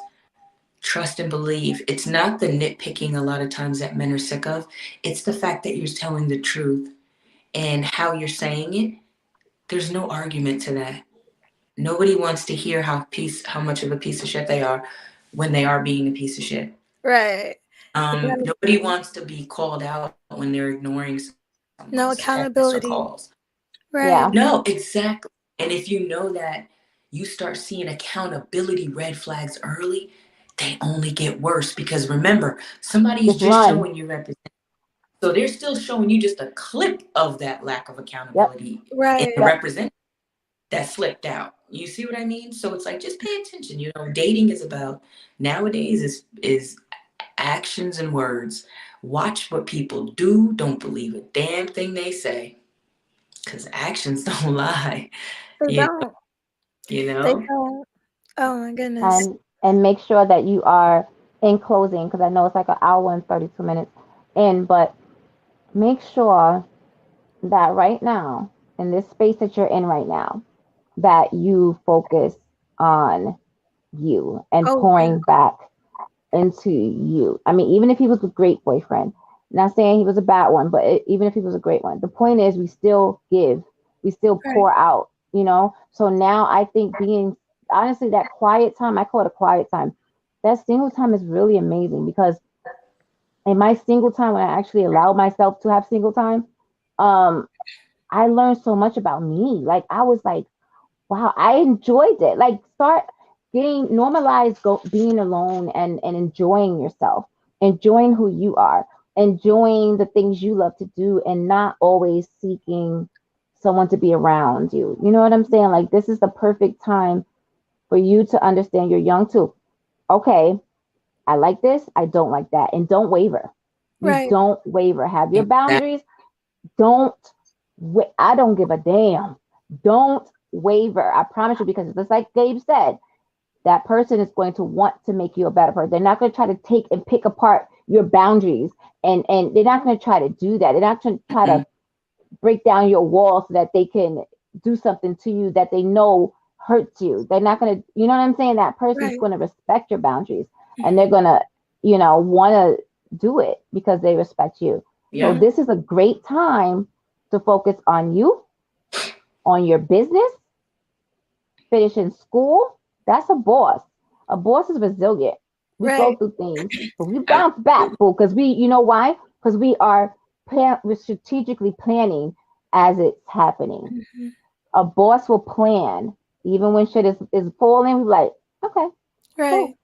trust and believe. It's not the nitpicking a lot of times that men are sick of. It's the fact that you're telling the truth and how you're saying it. There's no argument to that. Nobody wants to hear how much of a piece of shit they are when they are being a piece of shit. Right. Nobody wants to be called out when they're ignoring someone's No texts or calls. accountability. Right. Yeah. No, exactly. And if you know that you start seeing accountability red flags early, they only get worse because remember, somebody's Just just run. showing you represent. So they're still showing you just a clip of that lack of Yep. accountability in the Right. Yep. represent that slipped out. You see what I mean? So it's like, just pay attention. Dating is about nowadays is actions and words. Watch what people do. Don't believe a damn thing they say, because actions don't lie. They You don't. you They know. don't. Oh my goodness. And make sure that you are in closing because I know it's like an hour and 32 minutes in, but make sure that right now, in this space that you're in right now, that you focus on you and Oh yeah. pouring back into you. I mean, even if he was a great boyfriend, not saying he was a bad one, but even if he was a great one, the point is we still give, we still Right. pour out, you know? So now I think being, honestly, that quiet time, I call it a quiet time. That single time is really amazing because in my single time, when I actually allowed myself to have single time, um, I learned so much about me. Like I was like, wow, I enjoyed it. Like start getting normalized being alone and enjoying yourself, enjoying who you are, enjoying the things you love to do and not always seeking someone to be around you. You know what I'm saying? Like this is the perfect time for you to understand you're young too. Okay, I like this, I don't like that. And don't waver. You Right. don't waver. Have your Exactly. boundaries. Don't I don't give a damn. Don't waver. I promise you, because just like Gabe said, that person is going to want to make you a better person. They're not going to try to take and pick apart your boundaries, and they're not going to try to do that. They're not going to try Mm-hmm. to break down your wall so that they can do something to you that they know hurts you. They're not going to, you know what I'm saying? That person's Right. going to respect your boundaries, and they're going to, want to do it because they respect you. So Yeah. Mhm. this is a great time to focus on you, on your business, finishing school. That's a boss. A boss is resilient. We go Right. through things, but we bounce back, Absolutely. boo, because you know why? Because we're strategically planning as it's happening. Mhm. A boss will plan even when shit is falling. We're like, okay, Right. cool.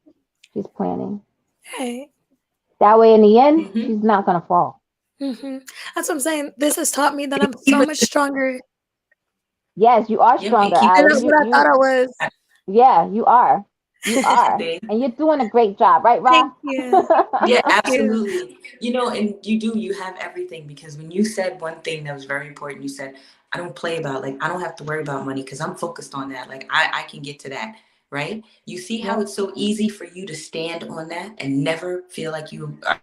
She's planning. Right. That way, in the end, Mm-hmm. she's not gonna fall. That's what I'm saying. This has taught me that I'm so Even much stronger Yes, you are yep, and stronger, keep than Ali. what I thought I was. Yeah, you are. You are, see. and you're doing a great job, right, Ra? Thank you. Yeah, Thank you. absolutely. And you have everything because when you said one thing that was very important, you said, I don't play about, like, I don't have to worry about money because I'm focused on that. Like, I can get to that, right? You see how Yep. it's so easy for you to stand on that and never feel like you are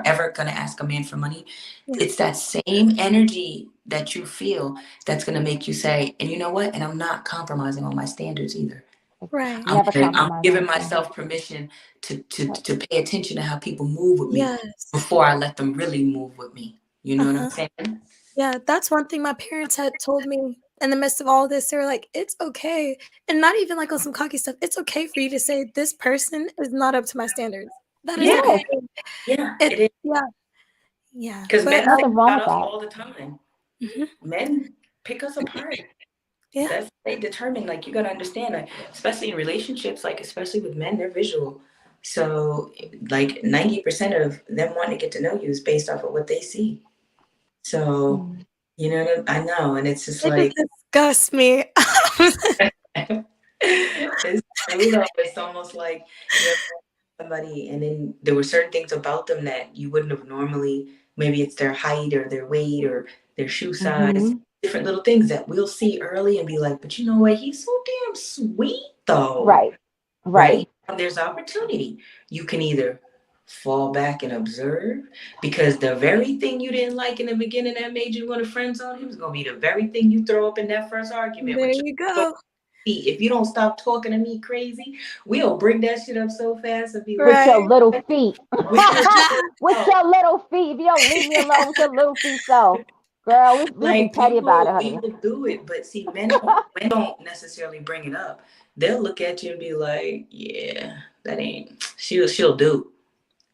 ever going to ask a man for money. It's that Yeah. same energy that you feel that's going to make you say, and you know what? And I'm not compromising on my standards either. Right. Never I'm compromise on giving the standard. myself permission to Yep. to pay attention to how people move with me Yes. before I let them really move with me. You know what I'm Uh-huh. saying? Yeah, that's one thing my parents had told me in the midst of all this. They were like, "It's okay," and not even like on some cocky stuff. It's okay for you to say this person is not up to my standards. That is Yeah, okay. Yes, yeah, It it is. yeah, yeah. Because But men say nothing wrong about with us that. all the time. mhm, Men pick us apart. yeah, That's they determine. Like you gotta understand, like especially in relationships, like especially with men, they're visual. So like 90% of them wanting to get to know you is based off of what they see. So Mm. you know what I know, and it's just it just like disgusts me. it's true though. It's almost like you ever met somebody and then there were certain things about them that you wouldn't have normally. Maybe it's their height or their weight or their shoe size. Mm-hmm. Different little things that we'll see early and be like, but you know what? He's so damn sweet though, Right, right. right? There's opportunity. You can either fall back and observe because the very thing you didn't like in the beginning that made you want to friend zone him is gonna be the very thing you throw up in that first argument There with you go. if you don't stop talking to me crazy, we'll bring that shit up so fast and be like, With your Right. little feet. with your little With self. your little feet. If you don't leave me alone with your little feet, so girl, we'll be Like petty about it, we honey. will do it, but see, men don't necessarily bring it up. They'll look at you and be like, yeah, that ain't she'll do.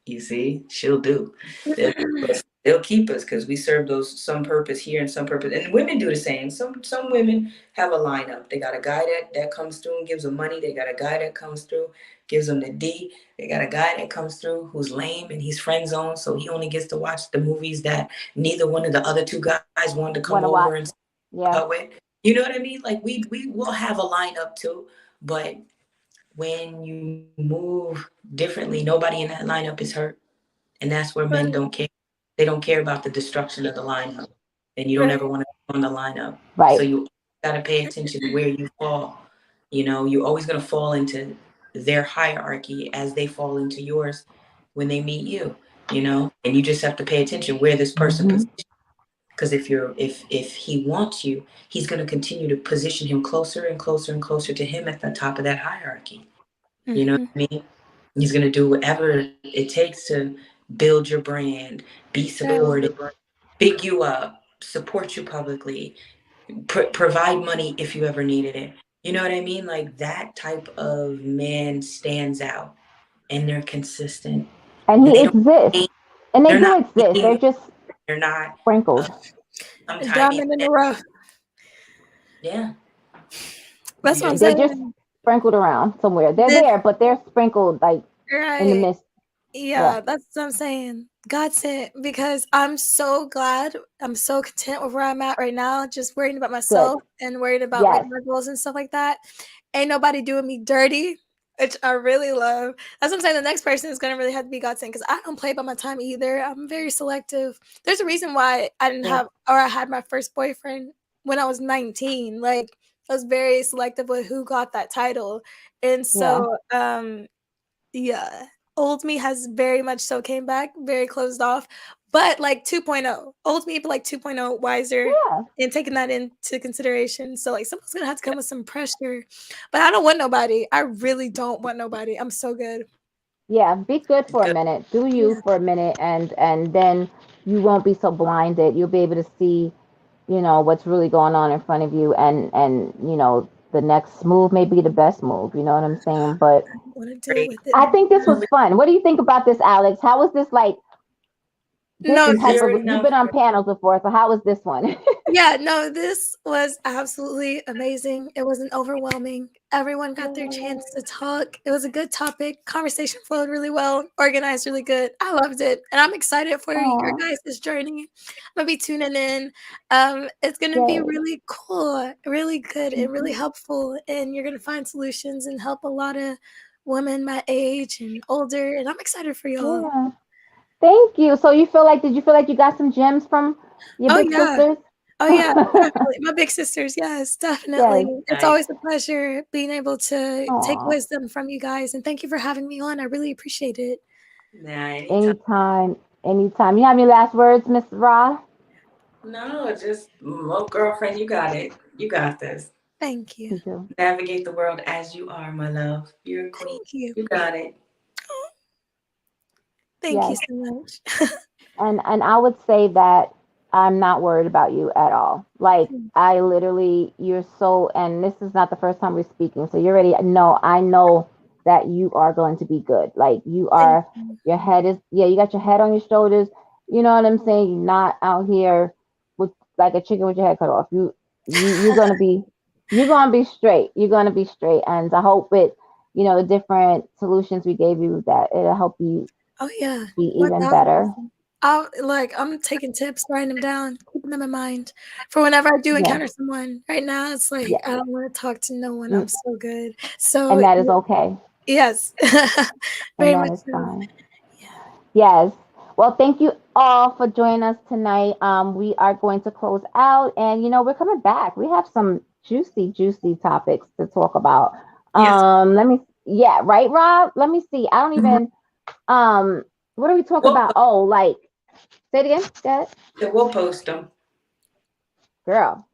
You see, she'll do. They'll keep us. They'll keep us because we serve those some purpose here and some purpose. And women do the same. Some women have a lineup. They got a guy that comes through and gives them money. They got a guy that comes through, gives them the D. They got a guy that comes through who's lame and he's friend zone, so he only gets to watch the movies that neither one of the other two guys wanted to come Want to over watch? and Yeah. with. You know what I mean? Like we will have a lineup too, but when you move differently, nobody in that lineup is hurt. And that's where men Right. don't care. They don't care about the destruction of the lineup. And you don't ever Right. want to be on the lineup. So Right. you got to pay attention to where you fall. You're always going to fall into their hierarchy as they fall into yours when they meet you. And you just have to pay attention where this person Mm-hmm. positions. Because if he wants you, he's going to continue to position him closer and closer and closer to him at the top of that hierarchy. You know what Mhm. I mean? He's going to do whatever it takes to build your brand, be Right. supported, big you up, support you publicly, provide money if you ever needed it. You know what I mean? Like that type of man stands out and they're consistent And and he exists. And they they're do not exist. They're mean, just they're not sprinkled. some A tiny diamond in man. the rough. Yeah. That's You what I'm just They're just saying. sprinkled around somewhere. They're This there, but they're sprinkled like in the right. midst. Yeah. Yeah, that's what I'm saying. God sent because I'm so glad. I'm so content with where I'm at right now. Just worrying about Good. myself and worried about like Yes. my goals and stuff like that. Ain't nobody doing me dirty, which I really love. That's what I'm saying. The next person is gonna really have to be God sent because I don't play about my time either. I'm very selective. There's a reason why I didn't Good. have or I had my first boyfriend when I was 19. Like I was very selective with who got that title. And Yeah. so yeah, old me has very much so came back, very closed off. but like 2.0, old me, but like 2.0 wiser Yeah. and taking that into consideration. So like someone's gonna have to come with some pressure, but I don't want nobody. I really don't want nobody. I'm so good. Yeah, be good for a Good. minute. Do you Yeah. for a minute, and then you won't be so blinded. You'll be able to see, what's really going on in front of you, and the next move may be the best move. You know what I'm saying? But I don't want to deal Great. with it. I think this was fun. What do you think about this, Alex? How was this like this No, Because you type this of already you've know. been on panels before, so how was this one? Yeah, no, this was absolutely amazing. It wasn't overwhelming. Everyone got their chance to talk. It was a good topic. Conversation flowed really well, organized really good. I loved it. And I'm excited for your Oh, guys' journey. I'm gonna be tuning in. It's gonna be yay. really cool, really good, and really Mhm. helpful. And you're gonna find solutions and help a lot of women my age and older. And I'm excited for y'all. Yeah. Thank you. So did you feel like you got some gems from your Oh big yeah. sisters? Oh, yeah, definitely. My big sisters, yes, definitely. Yes. It's Nice. always a pleasure being able to take Aw. wisdom from you guys, and thank you for having me on. I really appreciate it. Nah, anytime. Anytime. Anytime. You have any last words, Miss Ra? No, just, well, girlfriend, you got it. You got this. Thank you. You do. Navigate the world as you are, my love. You're a queen. Thank you. You got it. Oh, thank you Yes. so much. And I would say that I'm not worried about you at all. Like I literally, you're so, and this is not the first time we're speaking, so you already know. I know that you are going to be good. Like you Thank are, you. your head is, yeah, you got your head on your shoulders. You know what I'm saying? You're not out here with like a chicken with your head cut off. You're gonna be, you're gonna be straight. You're gonna be straight. And I hope with, the different solutions we gave you that it'll help you Oh, yeah, be even better. 1000%. I'm taking tips, writing them down, keeping them in mind for whenever I do Yes, encounter someone. Right now, it's like, yes. I don't wanna talk to no one. Mm, I'm so good. So, and that is okay. yes. And Very that much is so. fine. Yeah. Yes. Well, thank you all for joining us tonight. We are going to close out, and we're coming back. We have some juicy, juicy topics to talk about. Yes. Yeah, right, Rob? Let me see. I don't Mhm. even, um, what are we talking We'll, about? Oh, like, say it again. Go ahead. we'll post them. Girl,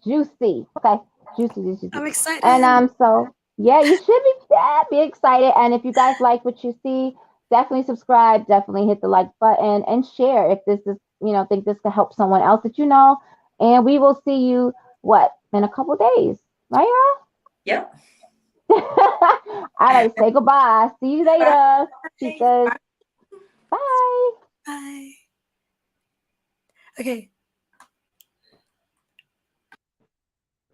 juicy. Okay, juicy, juicy, juicy. I'm And excited. so yeah, you should be excited. And if you guys like what you see, definitely subscribe. Definitely hit the like button and share if this is think this could help someone else that you know. And we will see you what in a couple days, right? Yep. All right, say goodbye. See you later, Bye. chicas. Bye. Bye. Okay.